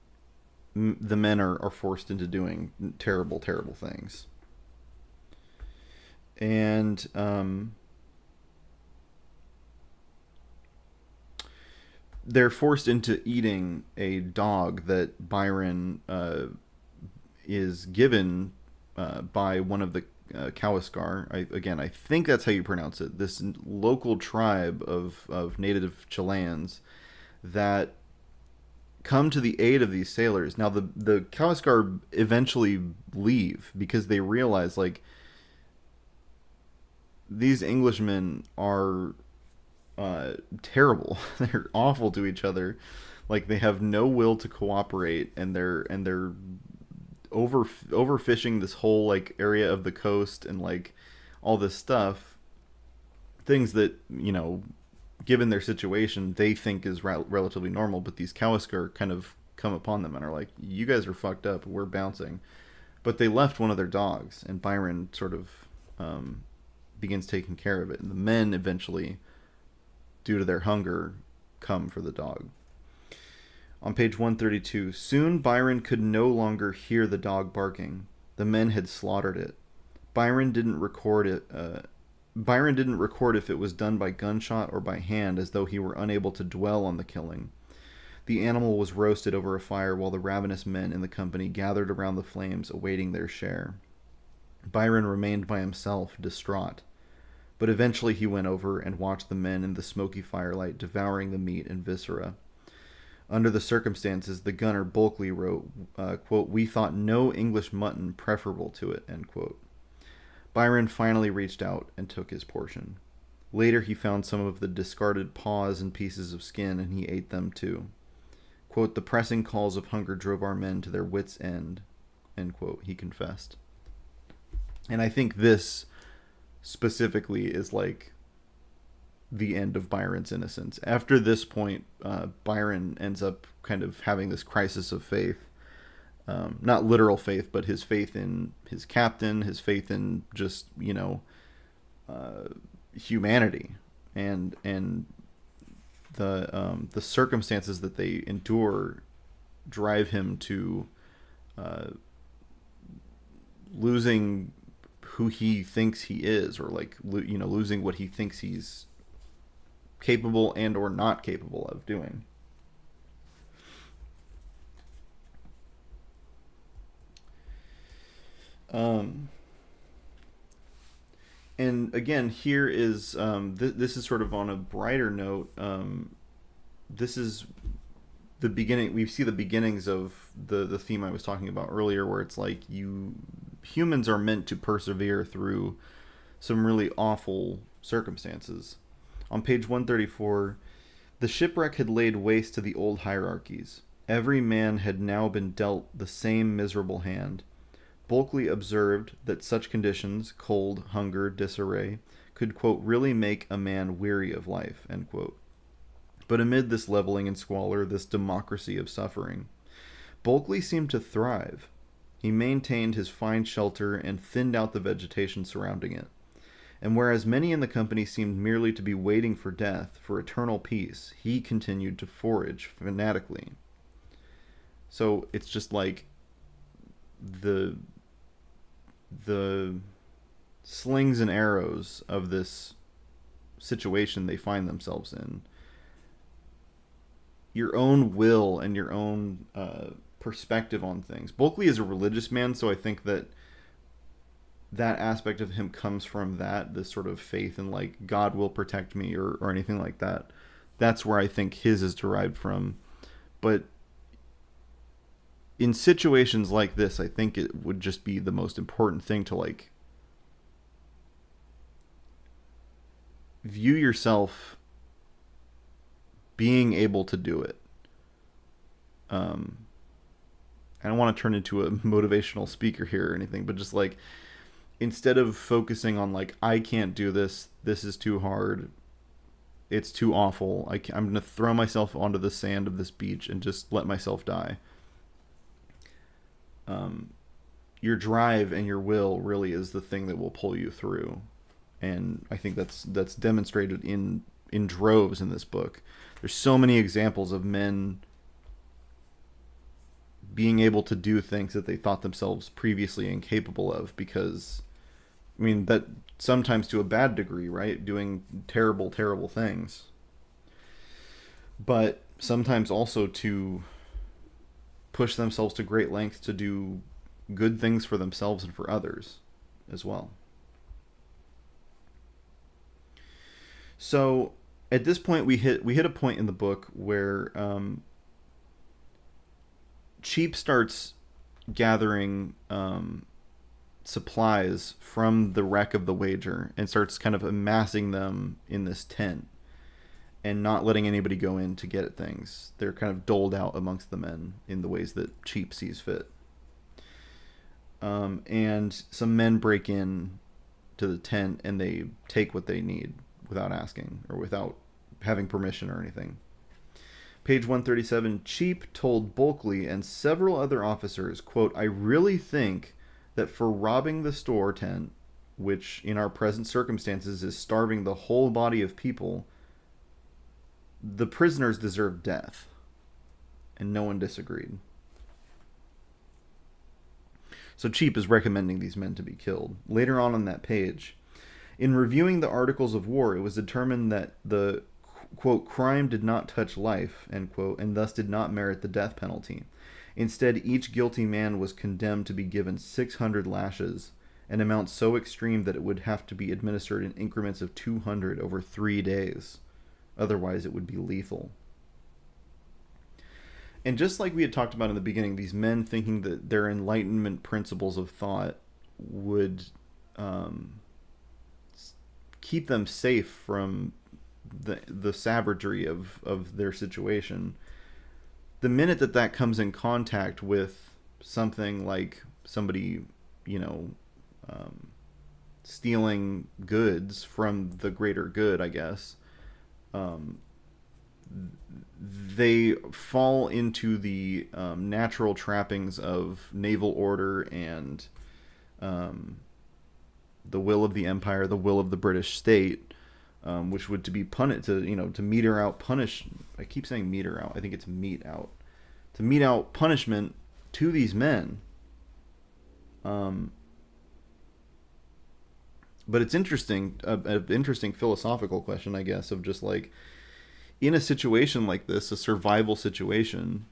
the men are forced into doing terrible, terrible things. And they're forced into eating a dog that Byron is given by one of the Kawaskar. I think that's how you pronounce it. This local tribe of native Chileans that come to the aid of these sailors. Now, the Kawaskar eventually leave because they realize, like, these Englishmen are terrible. They're awful to each other. Like, they have no will to cooperate, and they're overfishing this whole like area of the coast and like all this stuff. Things that, given their situation, they think is relatively normal, but these Kawaskar kind of come upon them and are like, "You guys are fucked up. We're bouncing." But they left one of their dogs, and Byron sort of begins taking care of it, and the men eventually, due to their hunger, come for the dog. On page 132, soon Byron could no longer hear the dog barking. The men had slaughtered it. Byron didn't record it. Byron didn't record if it was done by gunshot or by hand, as though he were unable to dwell on the killing. The animal was roasted over a fire while the ravenous men in the company gathered around the flames, awaiting their share. Byron remained by himself, distraught. But eventually he went over and watched the men in the smoky firelight devouring the meat and viscera. Under the circumstances, the gunner Bulkley wrote, quote, "We thought no English mutton preferable to it," end quote. Byron finally reached out and took his portion. Later he found some of the discarded paws and pieces of skin, and he ate them too. Quote, "The pressing calls of hunger drove our men to their wits' end," end quote, he confessed. And I think this specifically is like the end of Byron's innocence. After this point, Byron ends up kind of having this crisis of faith. Not literal faith, but his faith in his captain, his faith in just, humanity, and the circumstances that they endure drive him to losing who he thinks he is, or like losing what he thinks he's capable and or not capable of doing. And again, here is this is sort of on a brighter note. This is the beginning. We see the beginnings of the theme I was talking about earlier, where it's like humans are meant to persevere through some really awful circumstances. On page 134, the shipwreck had laid waste to the old hierarchies. Every man had now been dealt the same miserable hand. Bulkley observed that such conditions, cold, hunger, disarray, could, quote, "really make a man weary of life," end quote. But amid this leveling and squalor, this democracy of suffering, Bulkley seemed to thrive. He maintained his fine shelter and thinned out the vegetation surrounding it. And whereas many in the company seemed merely to be waiting for death, for eternal peace, he continued to forage fanatically. So it's just like the slings and arrows of this situation they find themselves in. Your own will and your own perspective on things. Bulkley is a religious man, so I think that aspect of him comes from this sort of faith in like God will protect me, or anything like that. That's where I think his is derived from. But in situations like this, I think it would just be the most important thing to like view yourself being able to do it. I don't want to turn into a motivational speaker here or anything, but just like, instead of focusing on like, I can't do this, this is too hard, it's too awful, I'm going to throw myself onto the sand of this beach and just let myself die. Your drive and your will really is the thing that will pull you through. and I think that's demonstrated in droves in this book. There's so many examples of men being able to do things that they thought themselves previously incapable of, because I mean that sometimes to a bad degree, right? Doing terrible, terrible things. But sometimes also to push themselves to great lengths to do good things for themselves and for others as well. So at this point, we hit a point in the book where Cheap starts gathering supplies from the wreck of the Wager and starts kind of amassing them in this tent and not letting anybody go in to get at things. They're kind of doled out amongst the men in the ways that Cheap sees fit. And some men break in to the tent and they take what they need without asking or without having permission or anything. Page 137, Cheap told Bulkley and several other officers, quote, I really think that for robbing the store tent, which in our present circumstances is starving the whole body of people, the prisoners deserve death. And no one disagreed. So Cheap is recommending these men to be killed. Later on that page, in reviewing the Articles of War, it was determined that the, quote, crime did not touch life, end quote, and thus did not merit the death penalty. Instead, each guilty man was condemned to be given 600 lashes, an amount so extreme that it would have to be administered in increments of 200 over 3 days. Otherwise, it would be lethal. And just like we had talked about in the beginning, these men thinking that their Enlightenment principles of thought would keep them safe from the savagery of their situation. The minute that comes in contact with something like somebody, stealing goods from the greater good, I guess, they fall into the natural trappings of naval order and the will of the empire, the will of the British state, which would to be to meter out punish. I keep saying meter out. I think it's mete out. To mete out punishment to these men. But it's interesting, an interesting philosophical question, I guess, of just like, in a situation like this, a survival situation,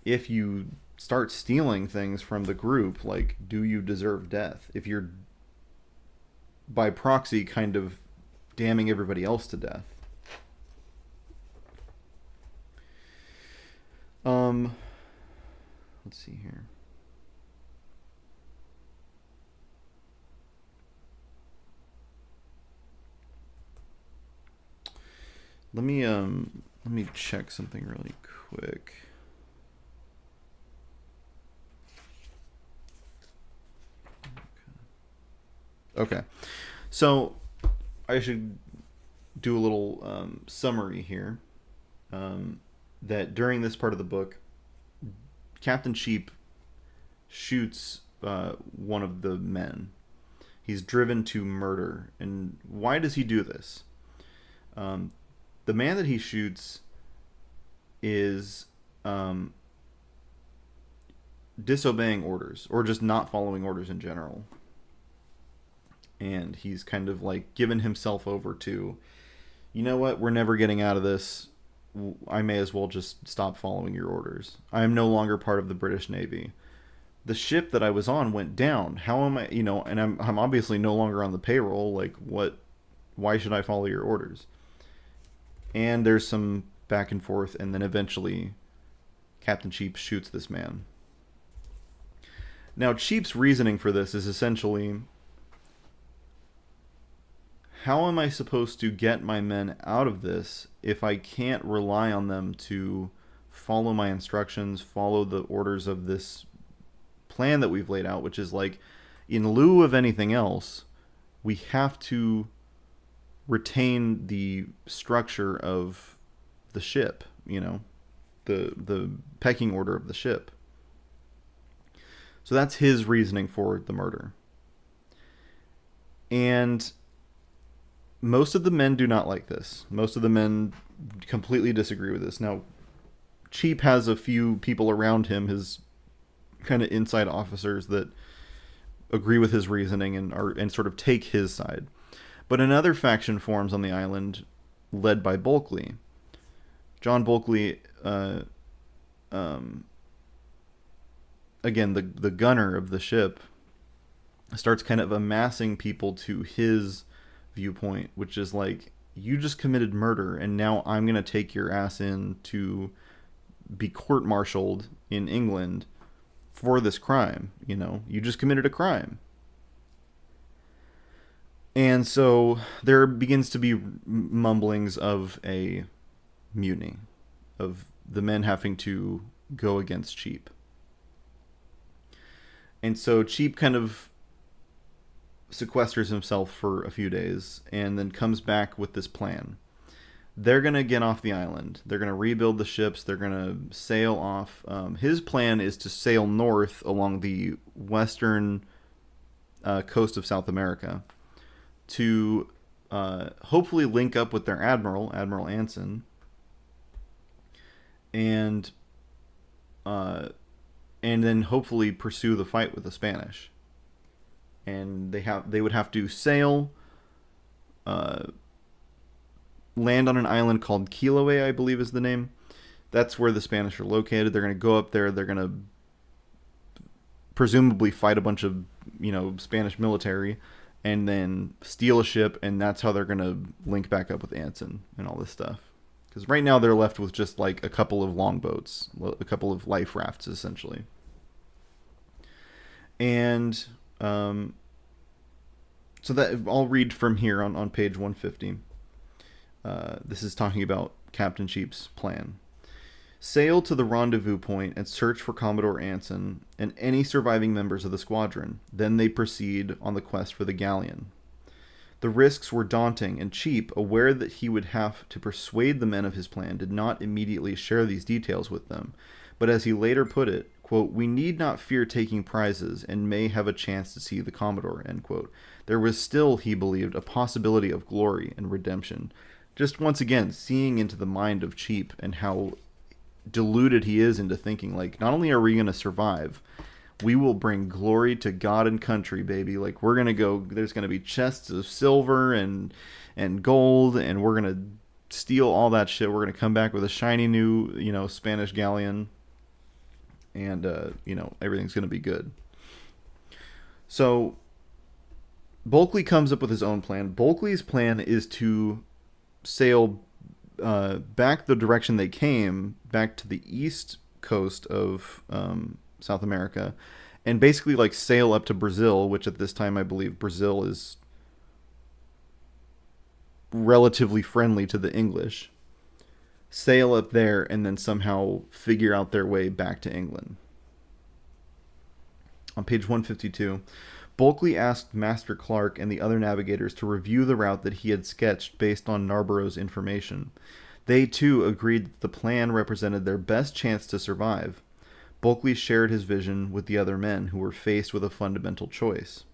if you start stealing things from the group, like, do you deserve death? If you're, by proxy, kind of damning everybody else to death. Let's see here. Let me check something really quick. Okay. So I should do a little summary here. That during this part of the book, Captain Cheap shoots one of the men. He's driven to murder. And why does he do this? The man that he shoots is disobeying orders, or just not following orders in general. And he's kind of like given himself over to, you know what, we're never getting out of this. I may as well just stop following your orders. I am no longer part of the British Navy. The ship that I was on went down. How am I, and I'm obviously no longer on the payroll. Like, why should I follow your orders? And there's some back and forth, and then eventually Captain Cheap shoots this man. Now, Cheap's reasoning for this is essentially, how am I supposed to get my men out of this if I can't rely on them to follow my instructions, follow the orders of this plan that we've laid out, which is like, in lieu of anything else, we have to retain the structure of the ship, the pecking order of the ship. So that's his reasoning for the murder. And most of the men do not like this. Most of the men completely disagree with this. Now, Cheap has a few people around him, his kind of inside officers, that agree with his reasoning and sort of take his side. But another faction forms on the island, led by Bulkley. John Bulkley, again the gunner of the ship, starts kind of amassing people to his viewpoint, which is like, you just committed murder, and now I'm gonna take your ass in to be court-martialed in England for this crime. You know, you just committed a crime. And so there begins to be mumblings of a mutiny, of the men having to go against Cheap. And so Cheap kind of sequesters himself for a few days and then comes back with this plan. They're going to get off the island. They're going to rebuild the ships. They're going to sail off. His plan is to sail north along the western coast of South America to hopefully link up with their admiral, Admiral Anson, and then hopefully pursue the fight with the Spanish. And they would have to sail, land on an island called Chiloé, I believe is the name. That's where the Spanish are located. They're going to go up there. They're going to presumably fight a bunch of, Spanish military, and then steal a ship, and that's how they're going to link back up with Anson and all this stuff. Because right now they're left with just like a couple of longboats, a couple of life rafts, essentially. And so that I'll read from here on page 150. This is talking about Captain Cheap's plan. Sail to the rendezvous point and search for Commodore Anson and any surviving members of the squadron. Then they proceed on the quest for the galleon. The risks were daunting, and Cheap, aware that he would have to persuade the men of his plan, did not immediately share these details with them. But as he later put it, quote, "We need not fear taking prizes and may have a chance to see the Commodore," end quote. There was still, he believed, a possibility of glory and redemption. Just once again, seeing into the mind of Cheap and how deluded he is into thinking, like, not only are we going to survive, we will bring glory to God and country, baby. Like, we're going to go, there's going to be chests of silver and gold, and we're going to steal all that shit. We're going to come back with a shiny new, Spanish galleon, and, everything's going to be good. So Bulkley comes up with his own plan. Bulkley's plan is to sail back the direction they came, back to the east coast of South America, and basically like sail up to Brazil, which at this time I believe Brazil is relatively friendly to the English. Sail up there and then somehow figure out their way back to England. On page 152, Bulkley asked Master Clark and the other navigators to review the route that he had sketched based on Narborough's information. They, too, agreed that the plan represented their best chance to survive. Bulkley shared his vision with the other men, who were faced with a fundamental choice.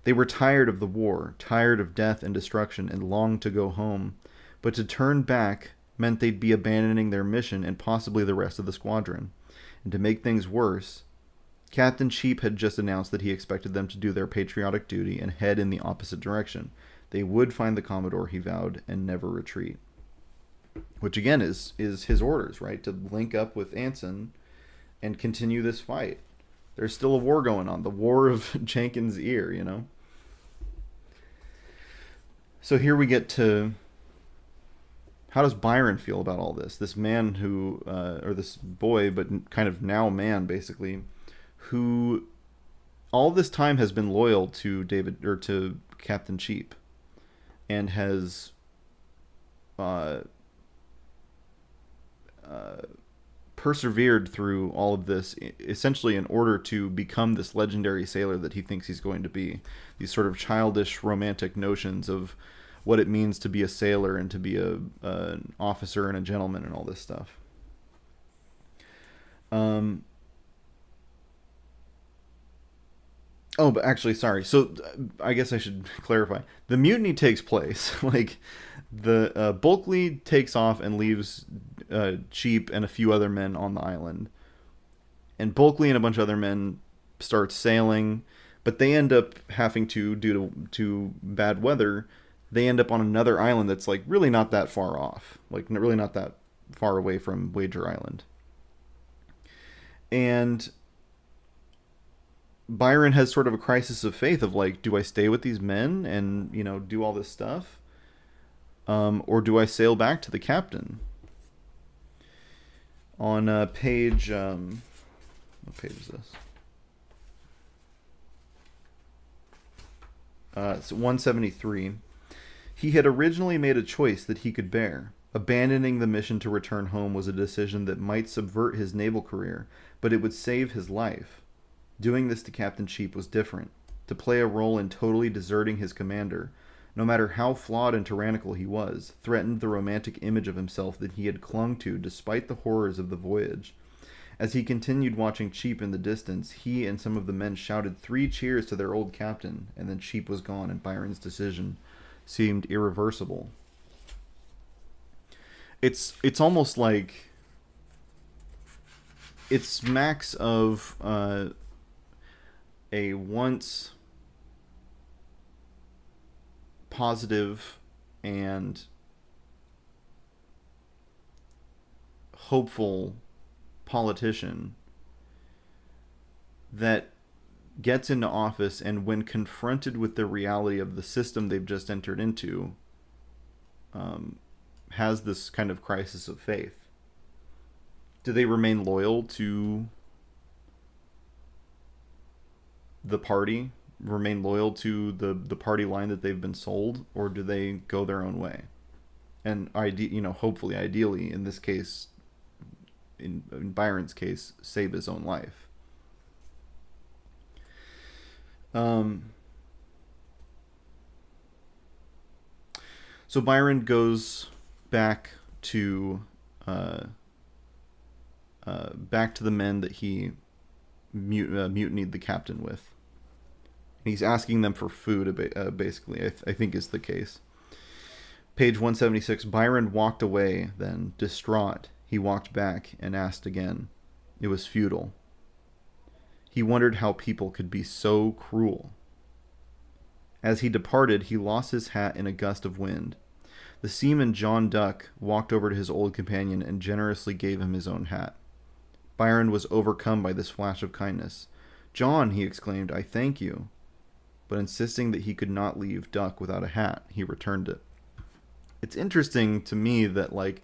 They were tired of the war, tired of death and destruction, and longed to go home. But to turn back meant they'd be abandoning their mission and possibly the rest of the squadron. And to make things worse, Captain Cheap had just announced that he expected them to do their patriotic duty and head in the opposite direction. They would find the Commodore, he vowed, and never retreat. Which again is his orders, right? To link up with Anson and continue this fight. There's still a war going on. The War of Jenkins' Ear, So here we get to, how does Byron feel about all this? This man who, or this boy, but kind of now man, basically, who all this time has been loyal to to Captain Cheap, and has persevered through all of this, essentially in order to become this legendary sailor that he thinks he's going to be. These sort of childish romantic notions of what it means to be a sailor and to be an officer and a gentleman and all this stuff. Oh, but actually, sorry. So I guess I should clarify. The mutiny takes place. Like the Bulkley takes off and leaves Cheap and a few other men on the island, and Bulkley and a bunch of other men start sailing, but they end up having to, due to bad weather, they end up on another island that's like really not that far off, like really not that far away from Wager Island, and Byron has sort of a crisis of faith of like, do I stay with these men and do all this stuff, or do I sail back to the captain? On page, what page is this? It's 173. He had originally made a choice that he could bear. Abandoning the mission to return home was a decision that might subvert his naval career, but it would save his life. Doing this to Captain Cheap was different. To play a role in totally deserting his commander, no matter how flawed and tyrannical he was, threatened the romantic image of himself that he had clung to despite the horrors of the voyage. As he continued watching Cheap in the distance, he and some of the men shouted 3 cheers to their old captain, and then Cheap was gone, and Byron's decision seemed irreversible. It's almost like it smacks of a once positive and hopeful politician that gets into office, and when confronted with the reality of the system they've just entered into, has this kind of crisis of faith. Do they remain loyal to the party, remain loyal to the party line that they've been sold, or do they go their own way? And hopefully, ideally, in this case, in Byron's case, save his own life. So Byron goes back to the men that he mutinied the captain with. He's asking them for food, basically, I think is the case. Page 176, Byron walked away, then, distraught. He walked back and asked again. It was futile. He wondered how people could be so cruel. As he departed, he lost his hat in a gust of wind. The seaman John Duck walked over to his old companion and generously gave him his own hat. Byron was overcome by this flash of kindness. John, he exclaimed, I thank you. But insisting that he could not leave Duck without a hat, he returned it. It's interesting to me that, like,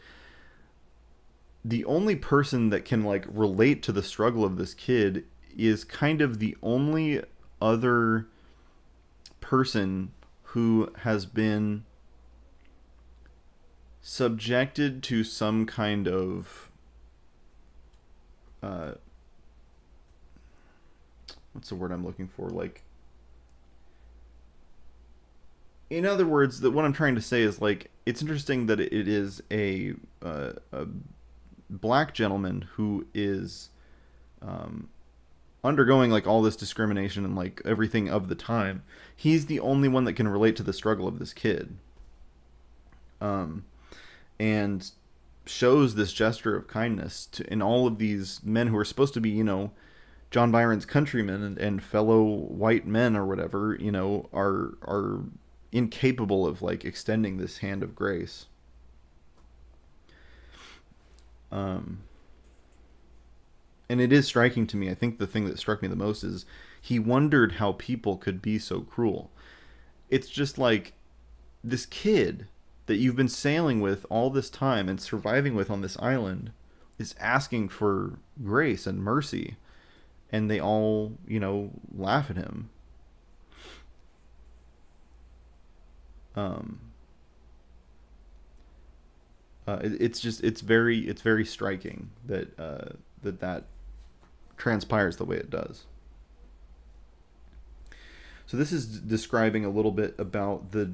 the only person that can, like, relate to the struggle of this kid is kind of the only other person who has been subjected to some kind of what's the word I'm looking for? Like, in other words, that what I'm trying to say is, like, it's interesting that it is a black gentleman who is undergoing, like, all this discrimination and, like, everything of the time. He's the only one that can relate to the struggle of this kid, and shows this gesture of kindness in all of these men who are supposed to be, John Byron's countrymen and fellow white men or whatever, are incapable of, like, extending this hand of grace. And it is striking to me. I think the thing that struck me the most is he wondered how people could be so cruel. It's just like this kid that you've been sailing with all this time and surviving with on this island is asking for grace and mercy, and they all, laugh at him. It's very striking that that transpires the way it does. So this is describing a little bit about the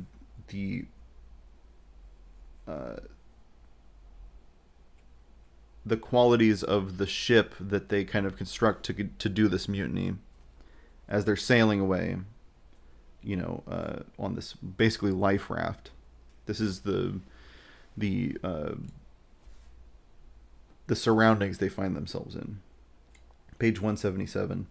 qualities of the ship that they kind of construct to do this mutiny. as they're sailing away, on this basically life raft. This is the the surroundings they find themselves in. Page 177.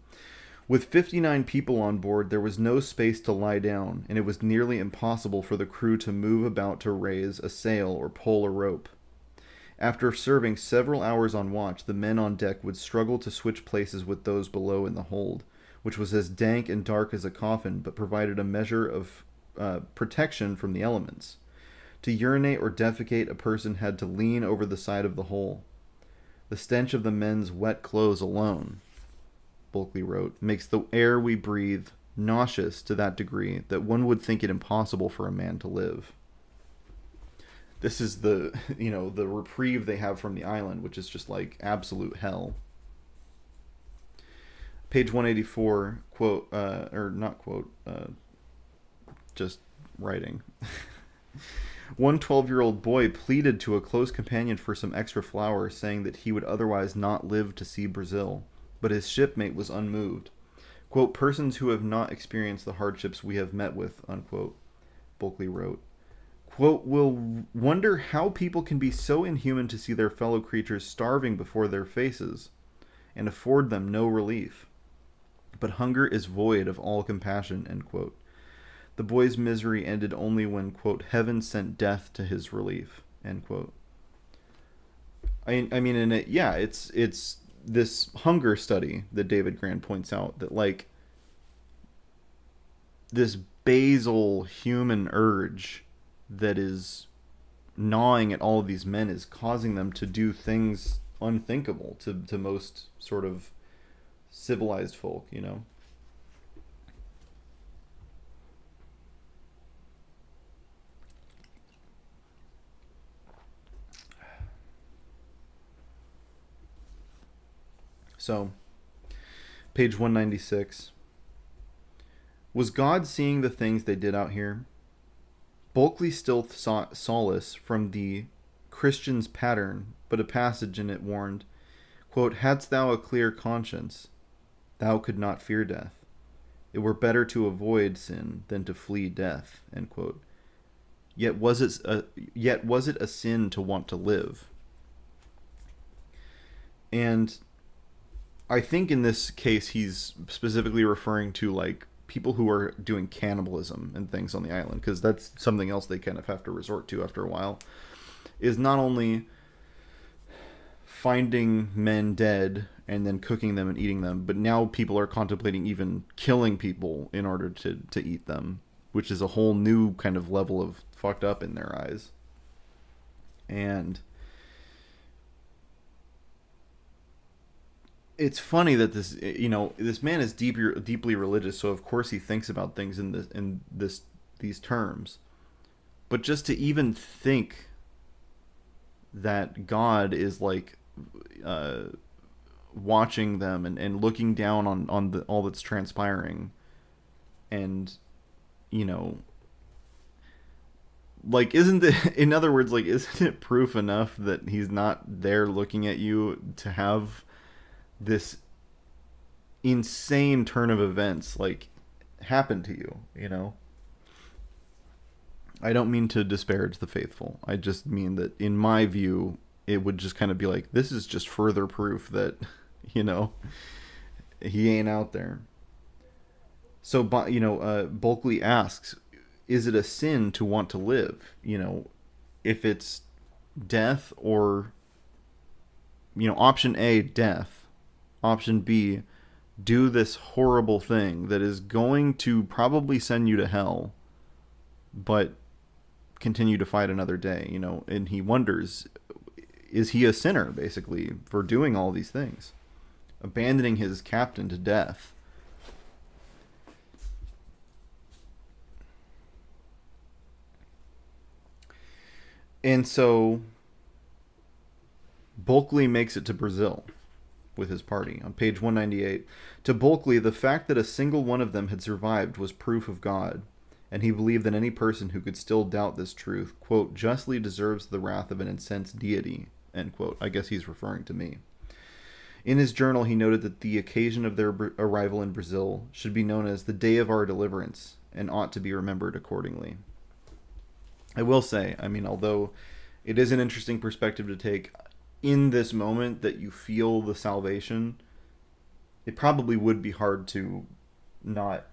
With 59 people on board, there was no space to lie down, and it was nearly impossible for the crew to move about to raise a sail or pull a rope. After serving several hours on watch, the men on deck would struggle to switch places with those below in the hold, which was as dank and dark as a coffin, but provided a measure of protection from the elements. To urinate or defecate, a person had to lean over the side of the hole. The stench of the men's wet clothes alone, Bulkley wrote, makes the air we breathe nauseous to that degree that one would think it impossible for a man to live. This is the reprieve they have from the island, which is just like absolute hell. Page 184, just writing. One 12-year-old boy pleaded to a close companion for some extra flour, saying that he would otherwise not live to see Brazil, but his shipmate was unmoved. Quote, persons who have not experienced the hardships we have met with, unquote, Bulkley wrote. Quote, will wonder how people can be so inhuman to see their fellow creatures starving before their faces and afford them no relief. But hunger is void of all compassion, end quote. The boy's misery ended only when, quote, heaven sent death to his relief, end quote. I mean, in it, yeah, it's this hunger study that David Grann points out that, like, this basal human urge that is gnawing at all of these men is causing them to do things unthinkable to most sort of civilized folk, So, page 196. Was God seeing the things they did out here? Bulkley still sought solace from the Christian's pattern, but a passage in it warned, quote, hadst thou a clear conscience, thou could not fear death. It were better to avoid sin than to flee death, end quote. Yet was it a sin to want to live? And I think in this case he's specifically referring to, like, people who are doing cannibalism and things on the island, because that's something else they kind of have to resort to after a while, is not only finding men dead and then cooking them and eating them, but now people are contemplating even killing people in order to eat them, which is a whole new kind of level of fucked up in their eyes. And it's funny that this man is deeply religious, so of course he thinks about things in these terms. But just to even think that God is like watching them and looking down on all that's transpiring, and like, isn't it proof enough that he's not there looking at you to have this insane turn of events like happen to you? I don't mean to disparage the faithful. I just mean that in my view it would just kind of be like, this is just further proof that he ain't out there. So Bulkley asks, is it a sin to want to live? If it's death, or option A, death. Option B, do this horrible thing that is going to probably send you to hell, but continue to fight another day, and he wonders, is he a sinner, basically, for doing all these things? Abandoning his captain to death. And so Bulkley makes it to Brazil with his party. On page 198, to Bulkley, the fact that a single one of them had survived was proof of God, and he believed that any person who could still doubt this truth, quote, justly deserves the wrath of an incensed deity, end quote. I guess he's referring to me. In his journal, he noted that the occasion of their arrival in Brazil should be known as the day of our deliverance and ought to be remembered accordingly. I will say, I mean, although it is an interesting perspective to take, in this moment that you feel the salvation, it probably would be hard to not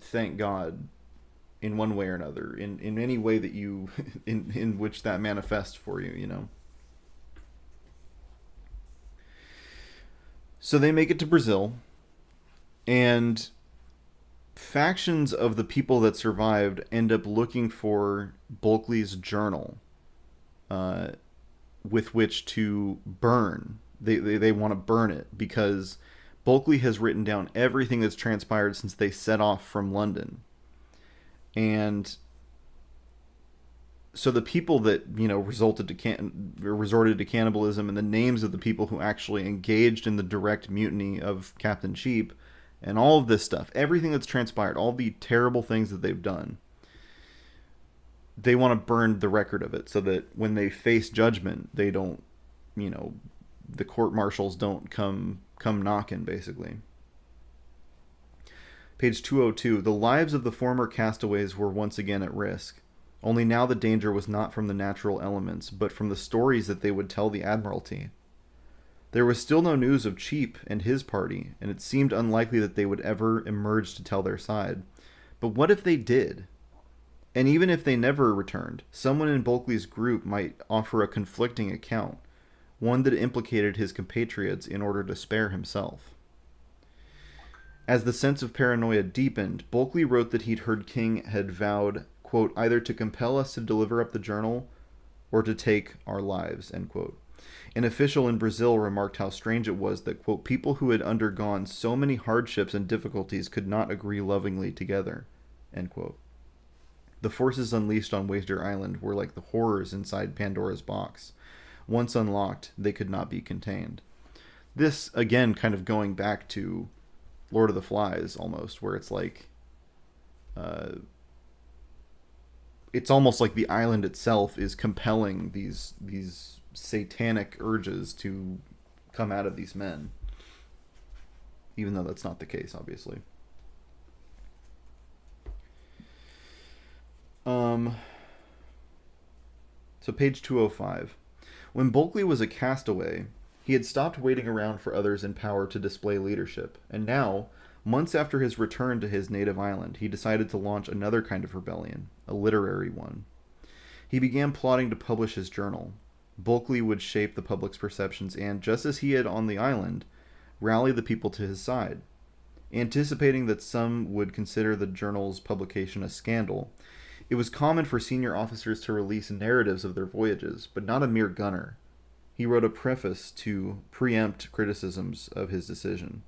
thank God in one way or another, in any way that you, in which that manifests for you, you know? So they make it to Brazil, and factions of the people that survived end up looking for Bulkley's journal, uh, with which to burn. They want to burn it because Bulkley has written down everything that's transpired since they set off from London. And so the people that, you know, resorted to cannibalism, and the names of the people who actually engaged in the direct mutiny of Captain Cheap, and all of this stuff, everything that's transpired, all the terrible things that they've done, they want to burn the record of it so that when they face judgment, they don't, you know, the court martials don't come knocking, basically. Page 202. The lives of the former castaways were once again at risk. Only now the danger was not from the natural elements, but from the stories that they would tell the Admiralty. There was still no news of Cheap and his party, and it seemed unlikely that they would ever emerge to tell their side. But what if they did? And even if they never returned, someone in Bulkley's group might offer a conflicting account, one that implicated his compatriots in order to spare himself. As the sense of paranoia deepened, Bulkley wrote that he'd heard King had vowed, quote, either to compel us to deliver up the journal or to take our lives, end quote. An official in Brazil remarked how strange it was that, quote, people who had undergone so many hardships and difficulties could not agree lovingly together, end quote. The forces unleashed on Wager Island were like the horrors inside Pandora's box. Once unlocked, they could not be contained. This, again, kind of going back to Lord of the Flies, almost, where it's like, it's almost like the island itself is compelling these satanic urges to come out of these men, even though that's not the case, obviously. So page 205. When Bulkley was a castaway, he had stopped waiting around for others in power to display leadership, and now, months after his return to his native island, he decided to launch another kind of rebellion, a literary one. He began plotting to publish his journal. Bulkley would shape the public's perceptions and, just as he had on the island, rally the people to his side. Anticipating that some would consider the journal's publication a scandal, it was common for senior officers to release narratives of their voyages, but not a mere gunner. He wrote a preface to preempt criticisms of his decision.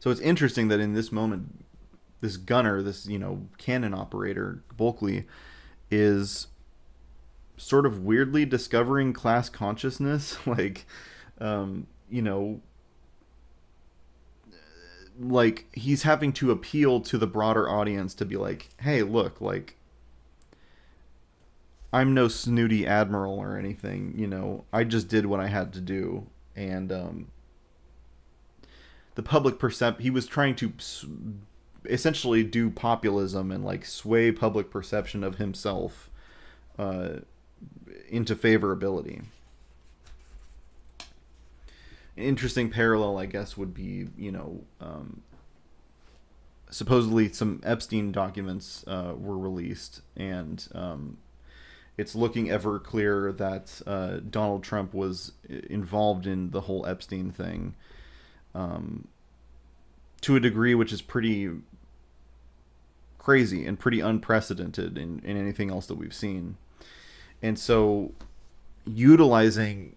So it's interesting that in this moment, this gunner, this, you know, cannon operator, Bulkley, is sort of weirdly discovering class consciousness. Like, you know, like he's having to appeal to the broader audience to be like, hey, look, like, I'm no snooty admiral or anything, you know, I just did what I had to do. And the public he was trying to essentially do populism and like sway public perception of himself into favorability. An interesting parallel, I guess, would be, you know, supposedly some Epstein documents were released, and it's looking ever clearer that Donald Trump was involved in the whole Epstein thing to a degree which is pretty crazy and pretty unprecedented in anything else that we've seen. And so utilizing,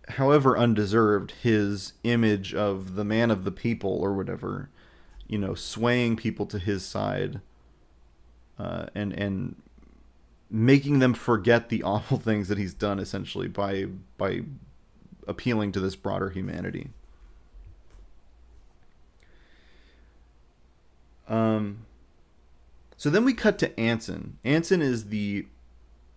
however undeserved, his image of the man of the people or whatever, you know, swaying people to his side, and making them forget the awful things that he's done, essentially, by appealing to this broader humanity. So then we cut to Anson. Anson is the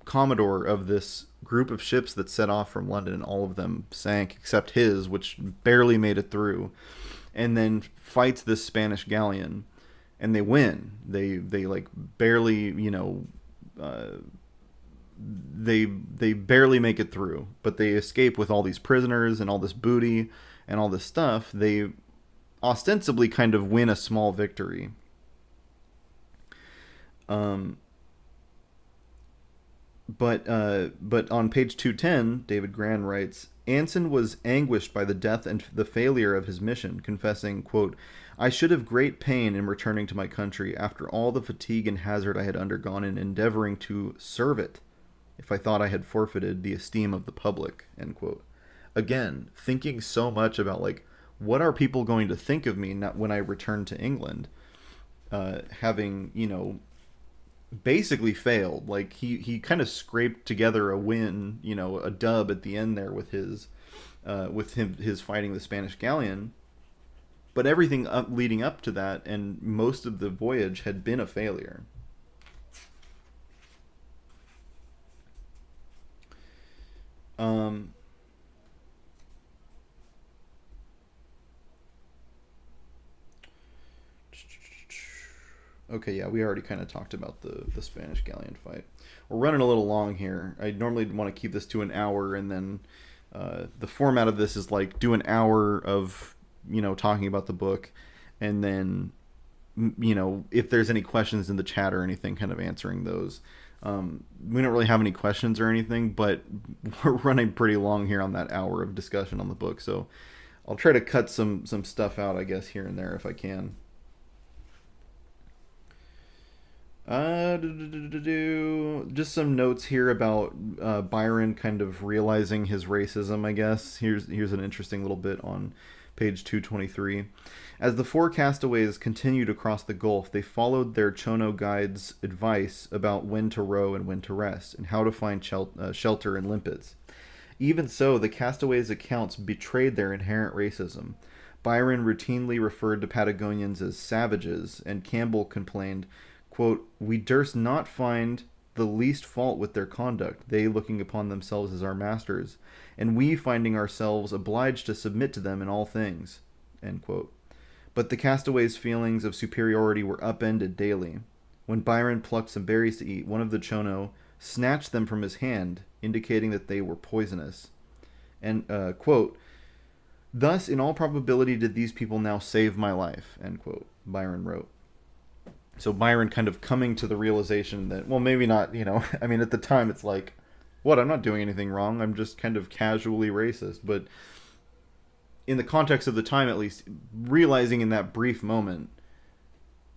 Commodore of this group of ships that set off from London, and all of them sank except his, which barely made it through, and then fights this Spanish galleon, and they win. They like barely, they barely make it through, but they escape with all these prisoners and all this booty and all this stuff. They ostensibly kind of win a small victory. Um, but on page 210, David Grann writes, Anson was anguished by the death and the failure of his mission, confessing, quote, I should have great pain in returning to my country after all the fatigue and hazard I had undergone in endeavoring to serve it, if I thought I had forfeited the esteem of the public, end quote. Again, thinking so much about, like, what are people going to think of me when I return to England, having, basically failed. Like, he kind of scraped together a win, a dub at the end there with his fighting the Spanish galleon, but everything leading up to that and most of the voyage had been a failure. Um, Okay, yeah, we already kind of talked about the Spanish galleon fight. We're running a little long here. I normally want to keep this to an hour, and then the format of this is like do an hour of talking about the book, and then if there's any questions in the chat or anything, kind of answering those. We don't really have any questions or anything, but we're running pretty long here on that hour of discussion on the book, so I'll try to cut some stuff out, I guess, here and there if I can. Just some notes here about Byron kind of realizing his racism, I guess. Here's an interesting little bit on page 223. As the four castaways continued across the Gulf, they followed their Chono guide's advice about when to row and when to rest, and how to find shelter in limpets. Even so, the castaways' accounts betrayed their inherent racism. Byron routinely referred to Patagonians as savages, and Campbell complained, quote, we durst not find the least fault with their conduct, they looking upon themselves as our masters, and we finding ourselves obliged to submit to them in all things, end quote. But the castaways' feelings of superiority were upended daily. When Byron plucked some berries to eat, one of the Chono snatched them from his hand, indicating that they were poisonous. And, quote, thus, in all probability, did these people now save my life, end quote, Byron wrote. So Byron kind of coming to the realization that, well, maybe not, I mean, at the time it's like, what, I'm not doing anything wrong, I'm just kind of casually racist. But in the context of the time, at least, realizing in that brief moment,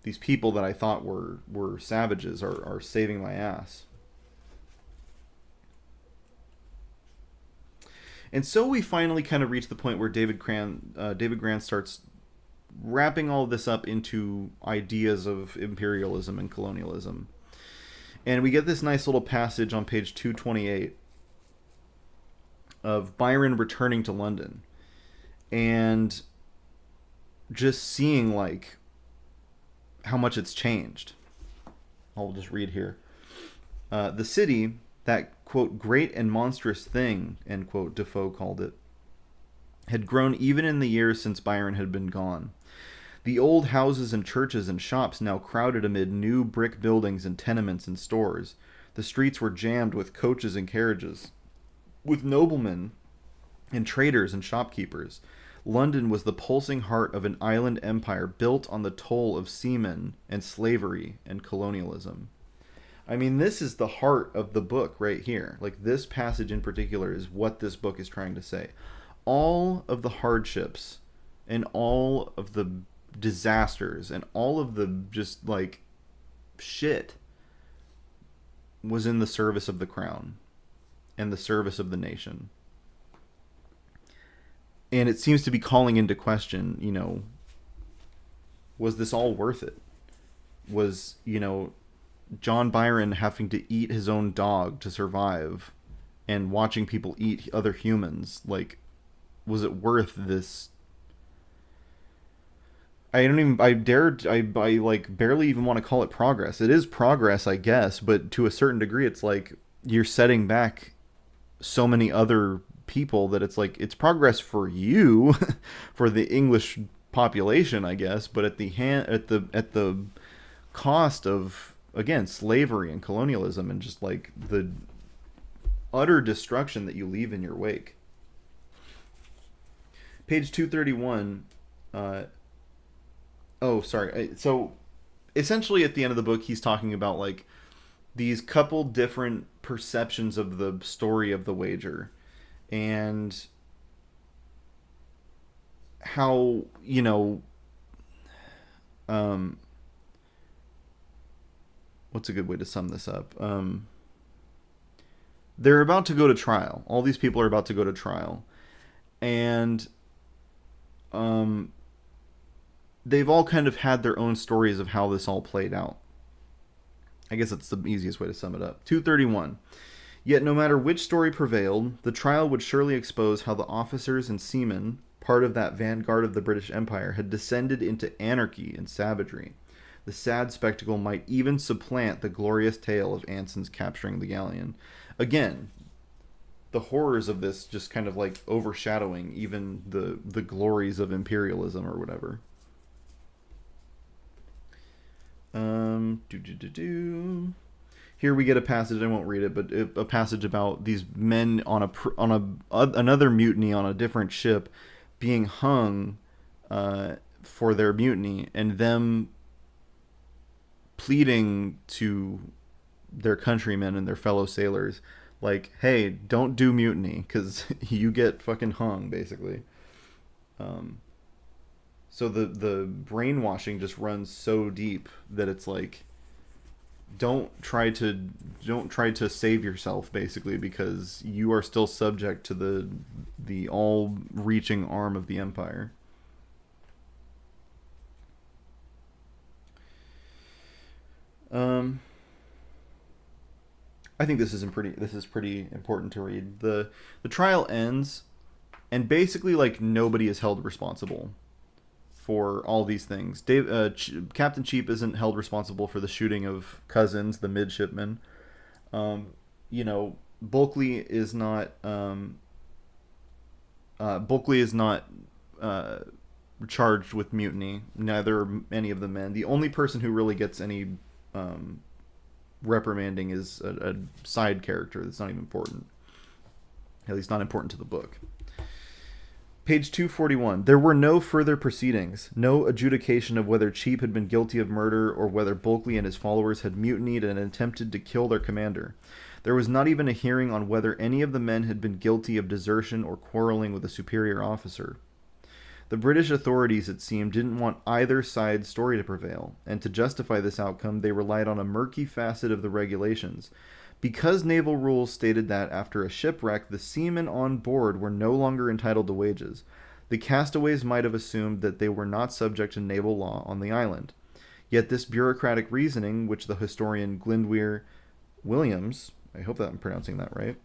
these people that I thought were savages are saving my ass. And so we finally kind of reach the point where David Grann starts wrapping all of this up into ideas of imperialism and colonialism. And we get this nice little passage on page 228 of Byron returning to London and just seeing like how much it's changed. I'll just read here. The city, that, quote, great and monstrous thing, end quote, Defoe called it, had grown even in the years since Byron had been gone. The old houses and churches and shops now crowded amid new brick buildings and tenements and stores. The streets were jammed with coaches and carriages, with noblemen and traders and shopkeepers. London was the pulsing heart of an island empire built on the toll of seamen and slavery and colonialism. I mean, this is the heart of the book right here. Like, this passage in particular is what this book is trying to say. All of the hardships and all of the disasters and all of the just like shit was in the service of the crown and the service of the nation. And it seems to be calling into question, was this all worth it? Was, John Byron having to eat his own dog to survive and watching people eat other humans, like, was it worth this? I like barely even want to call it progress. It is progress, I guess, but to a certain degree, it's like you're setting back so many other people that it's like it's progress for you, for the English population, I guess, but at the cost of, again, slavery and colonialism and just like the utter destruction that you leave in your wake. Page 231. uh oh, sorry. So essentially at the end of the book he's talking about like these couple different perceptions of the story of the wager, and how, um what's a good way to sum this up? They're about to go to trial. All these people are about to go to trial, and um they've all kind of had their own stories of how this all played out. I guess that's the easiest way to sum it up. 231. Yet no matter which story prevailed, the trial would surely expose how the officers and seamen, part of that vanguard of the British Empire, had descended into anarchy and savagery. The sad spectacle might even supplant the glorious tale of Anson's capturing the galleon. Again, the horrors of this just kind of like overshadowing even the glories of imperialism or whatever. Here we get a passage. I won't read it, but a passage about these men on another mutiny on a different ship being hung for their mutiny, and them pleading to their countrymen and their fellow sailors, like, "Hey, don't do mutiny, because you get fucking hung," basically. Um, so the brainwashing just runs so deep that it's like, don't try to save yourself, basically, because you are still subject to the all reaching arm of the empire. um I think this is pretty important to read. The trial ends, and basically like nobody is held responsible for all these things. Captain Cheap isn't held responsible for the shooting of Cousins, the midshipman. Um, Bulkley is not. Bulkley is not uh, charged with mutiny. Neither are any of the men. The only person who really gets any um, reprimanding is a side character that's not even important. At least not important to the book. Page 241. There were no further proceedings, no adjudication of whether Cheap had been guilty of murder or whether Bulkley and his followers had mutinied and attempted to kill their commander. There was not even a hearing on whether any of the men had been guilty of desertion or quarreling with a superior officer. The British authorities, it seemed, didn't want either side's story to prevail, and to justify this outcome they relied on a murky facet of the regulations. Because naval rules stated that after a shipwreck the seamen on board were no longer entitled to wages, the castaways might have assumed that they were not subject to naval law on the island. Yet this bureaucratic reasoning, which the historian Glyndwr Williams, I hope that I'm pronouncing that right,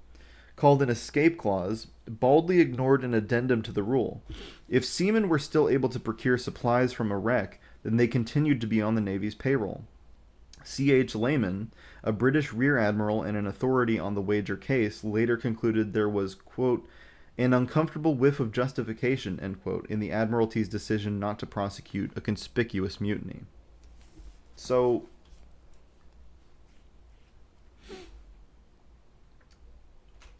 called an escape clause, baldly ignored an addendum to the rule. If seamen were still able to procure supplies from a wreck, then they continued to be on the Navy's payroll. C.H. Lehman, a British rear admiral and an authority on the wager case, later concluded there was, quote, an uncomfortable whiff of justification, end quote, in the Admiralty's decision not to prosecute a conspicuous mutiny. So,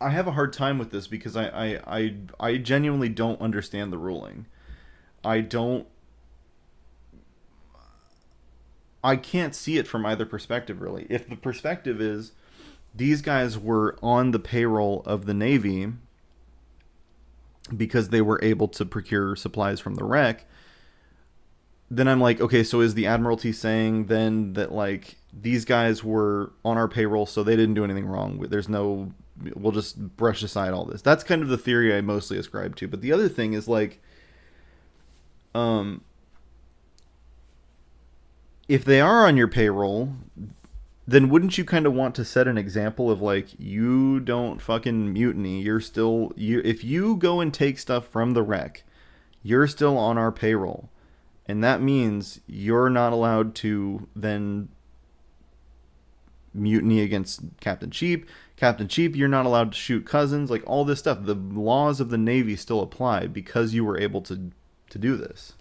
I have a hard time with this because I genuinely don't understand the ruling. I don't I can't see it from either perspective, really. If the perspective is these guys were on the payroll of the Navy because they were able to procure supplies from the wreck, then I'm like, okay, so is the Admiralty saying then that like these guys were on our payroll so they didn't do anything wrong? There's no, we'll just brush aside all this. That's kind of the theory I mostly ascribe to. But the other thing is like, if they are on your payroll, then wouldn't you kind of want to set an example of like, you don't fucking mutiny, you're still, if you go and take stuff from the wreck, you're still on our payroll, and that means you're not allowed to then mutiny against Captain Cheap, Captain Cheap, you're not allowed to shoot cousins. Like all this stuff. The laws of the Navy still apply because you were able to do this.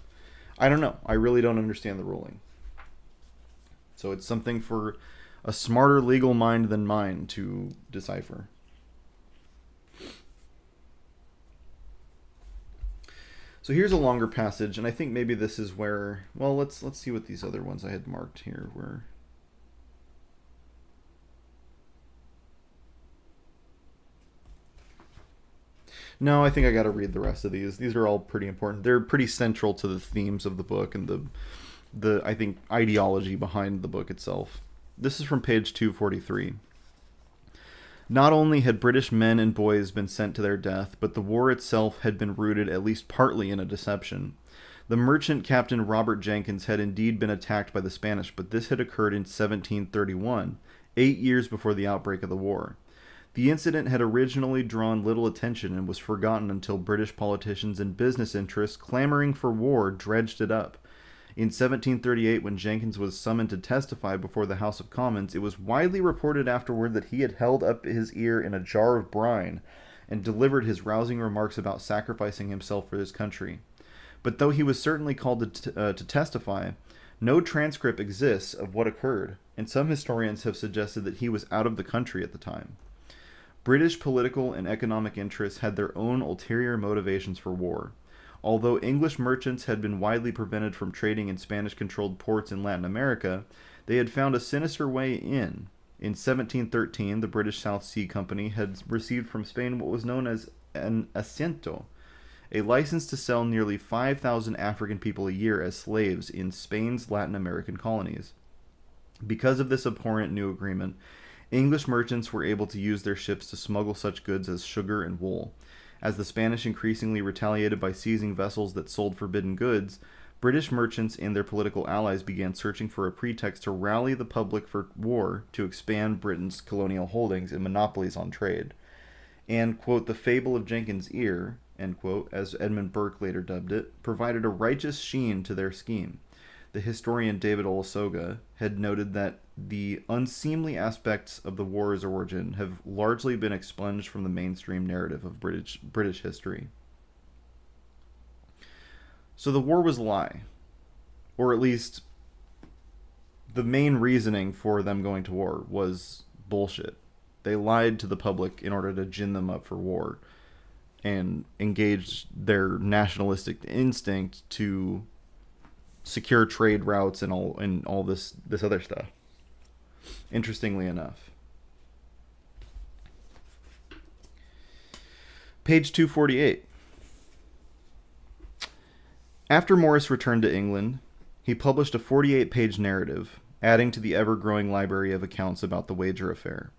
I don't know. I really don't understand the ruling. So it's something for a smarter legal mind than mine to decipher. So here's a longer passage, and I think maybe this is where, well, let's see what these other ones I had marked here were. No, I think I got to read the rest of these. These are all pretty important. They're pretty central to the themes of the book and the I think ideology behind the book itself. This is from page 243. Not only had British men and boys been sent to their death, but the war itself had been rooted at least partly in a deception. The merchant Captain Robert Jenkins had indeed been attacked by the Spanish, but this had occurred in 1731, 8 years before the outbreak of the war. The incident had originally drawn little attention and was forgotten until British politicians and business interests clamoring for war dredged it up. In 1738, when Jenkins was summoned to testify before the House of Commons, it was widely reported afterward that he had held up his ear in a jar of brine and delivered his rousing remarks about sacrificing himself for his country. But though he was certainly called to testify, no transcript exists of what occurred, and some historians have suggested that he was out of the country at the time. British political and economic interests had their own ulterior motivations for war. Although English merchants had been widely prevented from trading in Spanish-controlled ports in Latin America, they had found a sinister way in. In 1713, the British South Sea Company had received from Spain what was known as an asiento, a license to sell nearly 5,000 African people a year as slaves in Spain's Latin American colonies. Because of this abhorrent new agreement, English merchants were able to use their ships to smuggle such goods as sugar and wool. As the Spanish increasingly retaliated by seizing vessels that sold forbidden goods, British merchants and their political allies began searching for a pretext to rally the public for war to expand Britain's colonial holdings and monopolies on trade. And, quote, the fable of Jenkins' ear, end quote, as Edmund Burke later dubbed it, provided a righteous sheen to their scheme. The historian David Olusoga had noted that the unseemly aspects of the war's origin have largely been expunged from the mainstream narrative of British history. So the war was a lie, or at least the main reasoning for them going to war was bullshit. They lied to the public in order to gin them up for war and engaged their nationalistic instinct to secure trade routes and all this other stuff. Interestingly enough. Page 248. After Morris returned to England, he published a 48-page narrative, adding to the ever-growing library of accounts about the wager affair.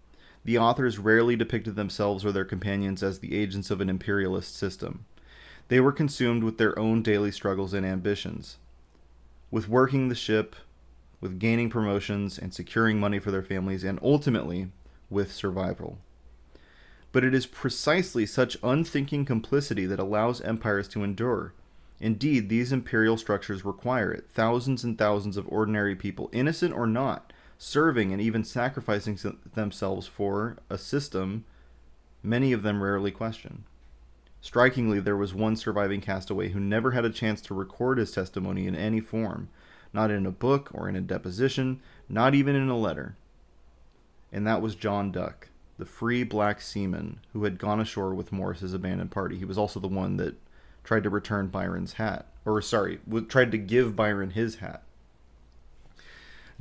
The authors rarely depicted themselves or their companions as the agents of an imperialist system. They were consumed with their own daily struggles and ambitions, with working the ship, with gaining promotions and securing money for their families, and ultimately, with survival. But it is precisely such unthinking complicity that allows empires to endure. Indeed, these imperial structures require it. Thousands and thousands of ordinary people, innocent or not, serving and even sacrificing themselves for a system many of them rarely question. Strikingly, there was one surviving castaway who never had a chance to record his testimony in any form, not in a book or in a deposition, not even in a letter. And that was John Duck, the free black seaman who had gone ashore with Morris's abandoned party. He was also the one that tried to return Byron's hat. Tried to give Byron his hat.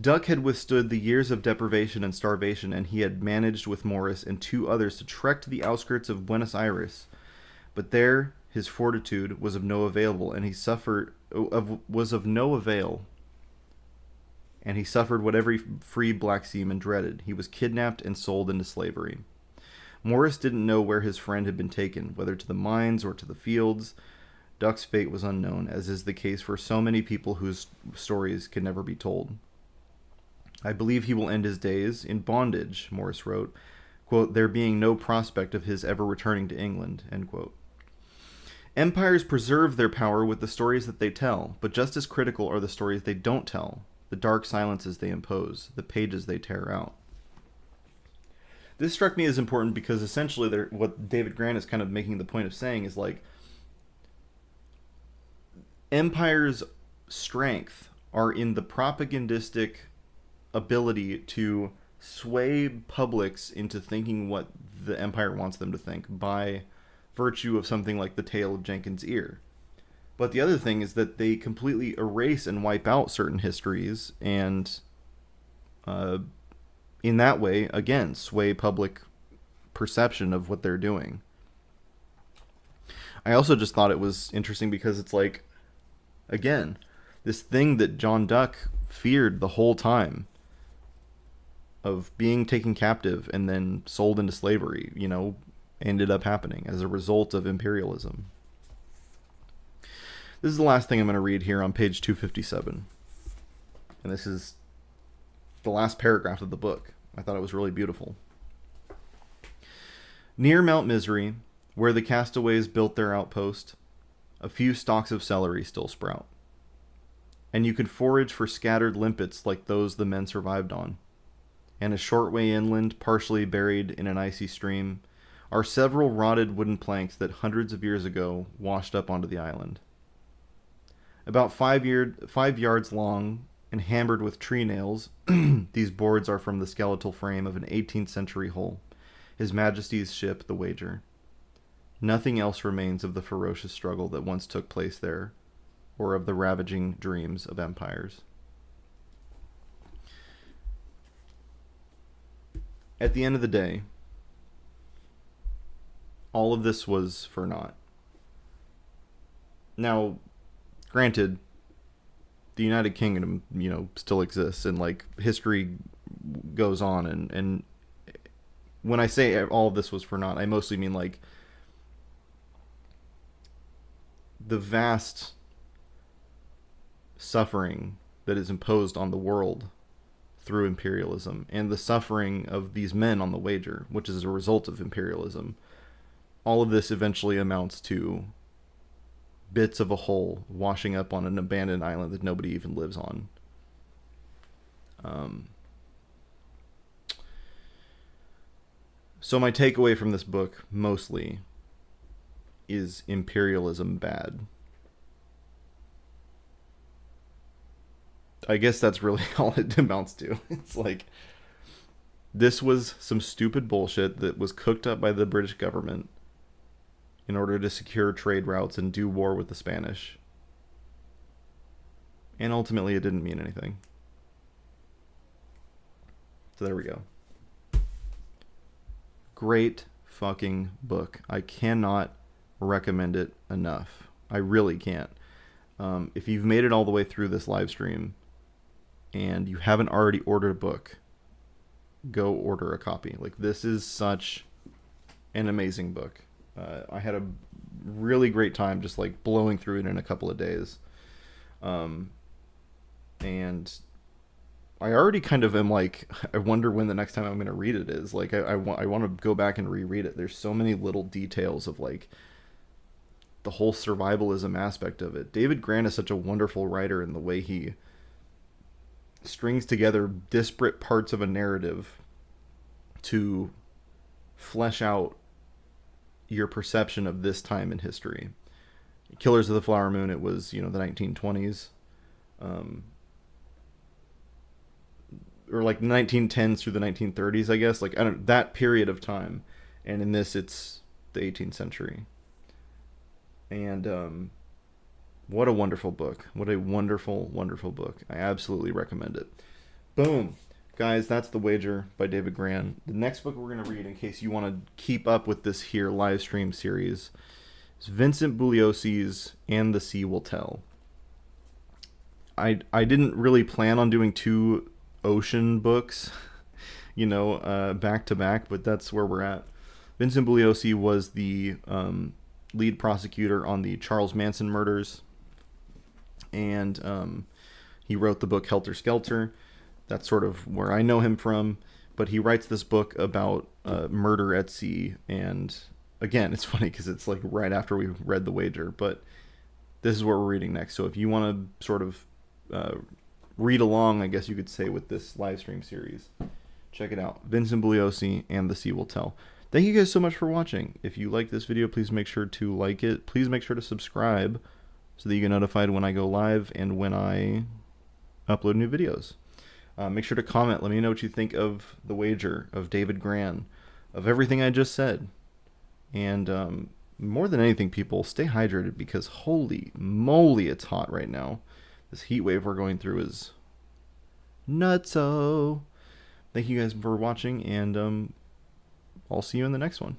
Duck had withstood the years of deprivation and starvation, and he had managed with Morris and two others to trek to the outskirts of Buenos Aires. But there his fortitude was of no avail, and he suffered what every free black seaman dreaded. He was kidnapped and sold into slavery. Morris didn't know where his friend had been taken, whether to the mines or to the fields. Duck's fate was unknown, as is the case for so many people whose stories can never be told. I believe he will end his days in bondage, Morris wrote, quote, there being no prospect of his ever returning to England, end quote. Empires preserve their power with the stories that they tell, but just as critical are the stories they don't tell, the dark silences they impose, the pages they tear out. This struck me as important because essentially what David Grann is kind of making the point of saying is like empires' strength are in the propagandistic ability to sway publics into thinking what the empire wants them to think by virtue of something like the tale of Jenkins' ear. But the other thing is that they completely erase and wipe out certain histories and uh, in that way, again, sway public perception of what they're doing. I also just thought it was interesting because it's like, again, this thing that John Duck feared the whole time of being taken captive and then sold into slavery, ended up happening as a result of imperialism. This is the last thing I'm going to read here on page 257. And this is the last paragraph of the book. I thought it was really beautiful. Near Mount Misery, where the castaways built their outpost, a few stalks of celery still sprout. And you can forage for scattered limpets like those the men survived on. And a short way inland, partially buried in an icy stream, are several rotted wooden planks that hundreds of years ago washed up onto the island. About 5 yards long and hammered with tree nails, these boards are from the skeletal frame of an 18th century hull, His Majesty's ship, the Wager. Nothing else remains of the ferocious struggle that once took place there, or of the ravaging dreams of empires. At the end of the day, all of this was for naught. Now, granted, the United Kingdom, still exists, and like history goes on, and when I say all of this was for naught, I mostly mean like the vast suffering that is imposed on the world through imperialism and the suffering of these men on the Wager, which is a result of imperialism. All of this eventually amounts to bits of a hull washing up on an abandoned island that nobody even lives on. So my takeaway from this book mostly is imperialism bad. I guess that's really all it amounts to. It's like, this was some stupid bullshit that was cooked up by the British government in order to secure trade routes and do war with the Spanish. And ultimately it didn't mean anything. So there we go. Great fucking book. I cannot recommend it enough. I really can't. If you've made it all the way through this live stream and you haven't already ordered a book, go order a copy. Like, this is such an amazing book. I had a really great time just like blowing through it in a couple of days. And I already kind of am like, I wonder when the next time I'm going to read it is. Like, I want to go back and reread it. There's so many little details of like the whole survivalism aspect of it. David Grann is such a wonderful writer in the way he strings together disparate parts of a narrative to flesh out your perception of this time in history. Killers of the Flower Moon, it was, the 1920s. Or like 1910s through the 1930s, I guess. Like, that period of time. And in this, it's the 18th century. And what a wonderful book. What a wonderful, wonderful book. I absolutely recommend it. Boom. Guys, that's The Wager by David Grann. The next book we're going to read, in case you want to keep up with this here live stream series, is Vincent Bugliosi's And the Sea Will Tell. I didn't really plan on doing two ocean books, back to back, but that's where we're at. Vincent Bugliosi was the lead prosecutor on the Charles Manson murders, and he wrote the book Helter Skelter. That's sort of where I know him from, but he writes this book about murder at sea, and again, it's funny because it's like right after we read The Wager, but this is what we're reading next. So if you want to sort of read along, I guess you could say, with this live stream series, Check it out. Vincent Bugliosi and The Sea Will Tell. Thank you guys so much for watching. If you like this video, please make sure to like it. Please make sure to subscribe so that you get notified when I go live and when I upload new videos. Make sure to comment. Let me know what you think of The Wager, of David Grann, of everything I just said. And more than anything, people, stay hydrated because holy moly, it's hot right now. This heat wave we're going through is nutso. Thank you guys for watching, and I'll see you in the next one.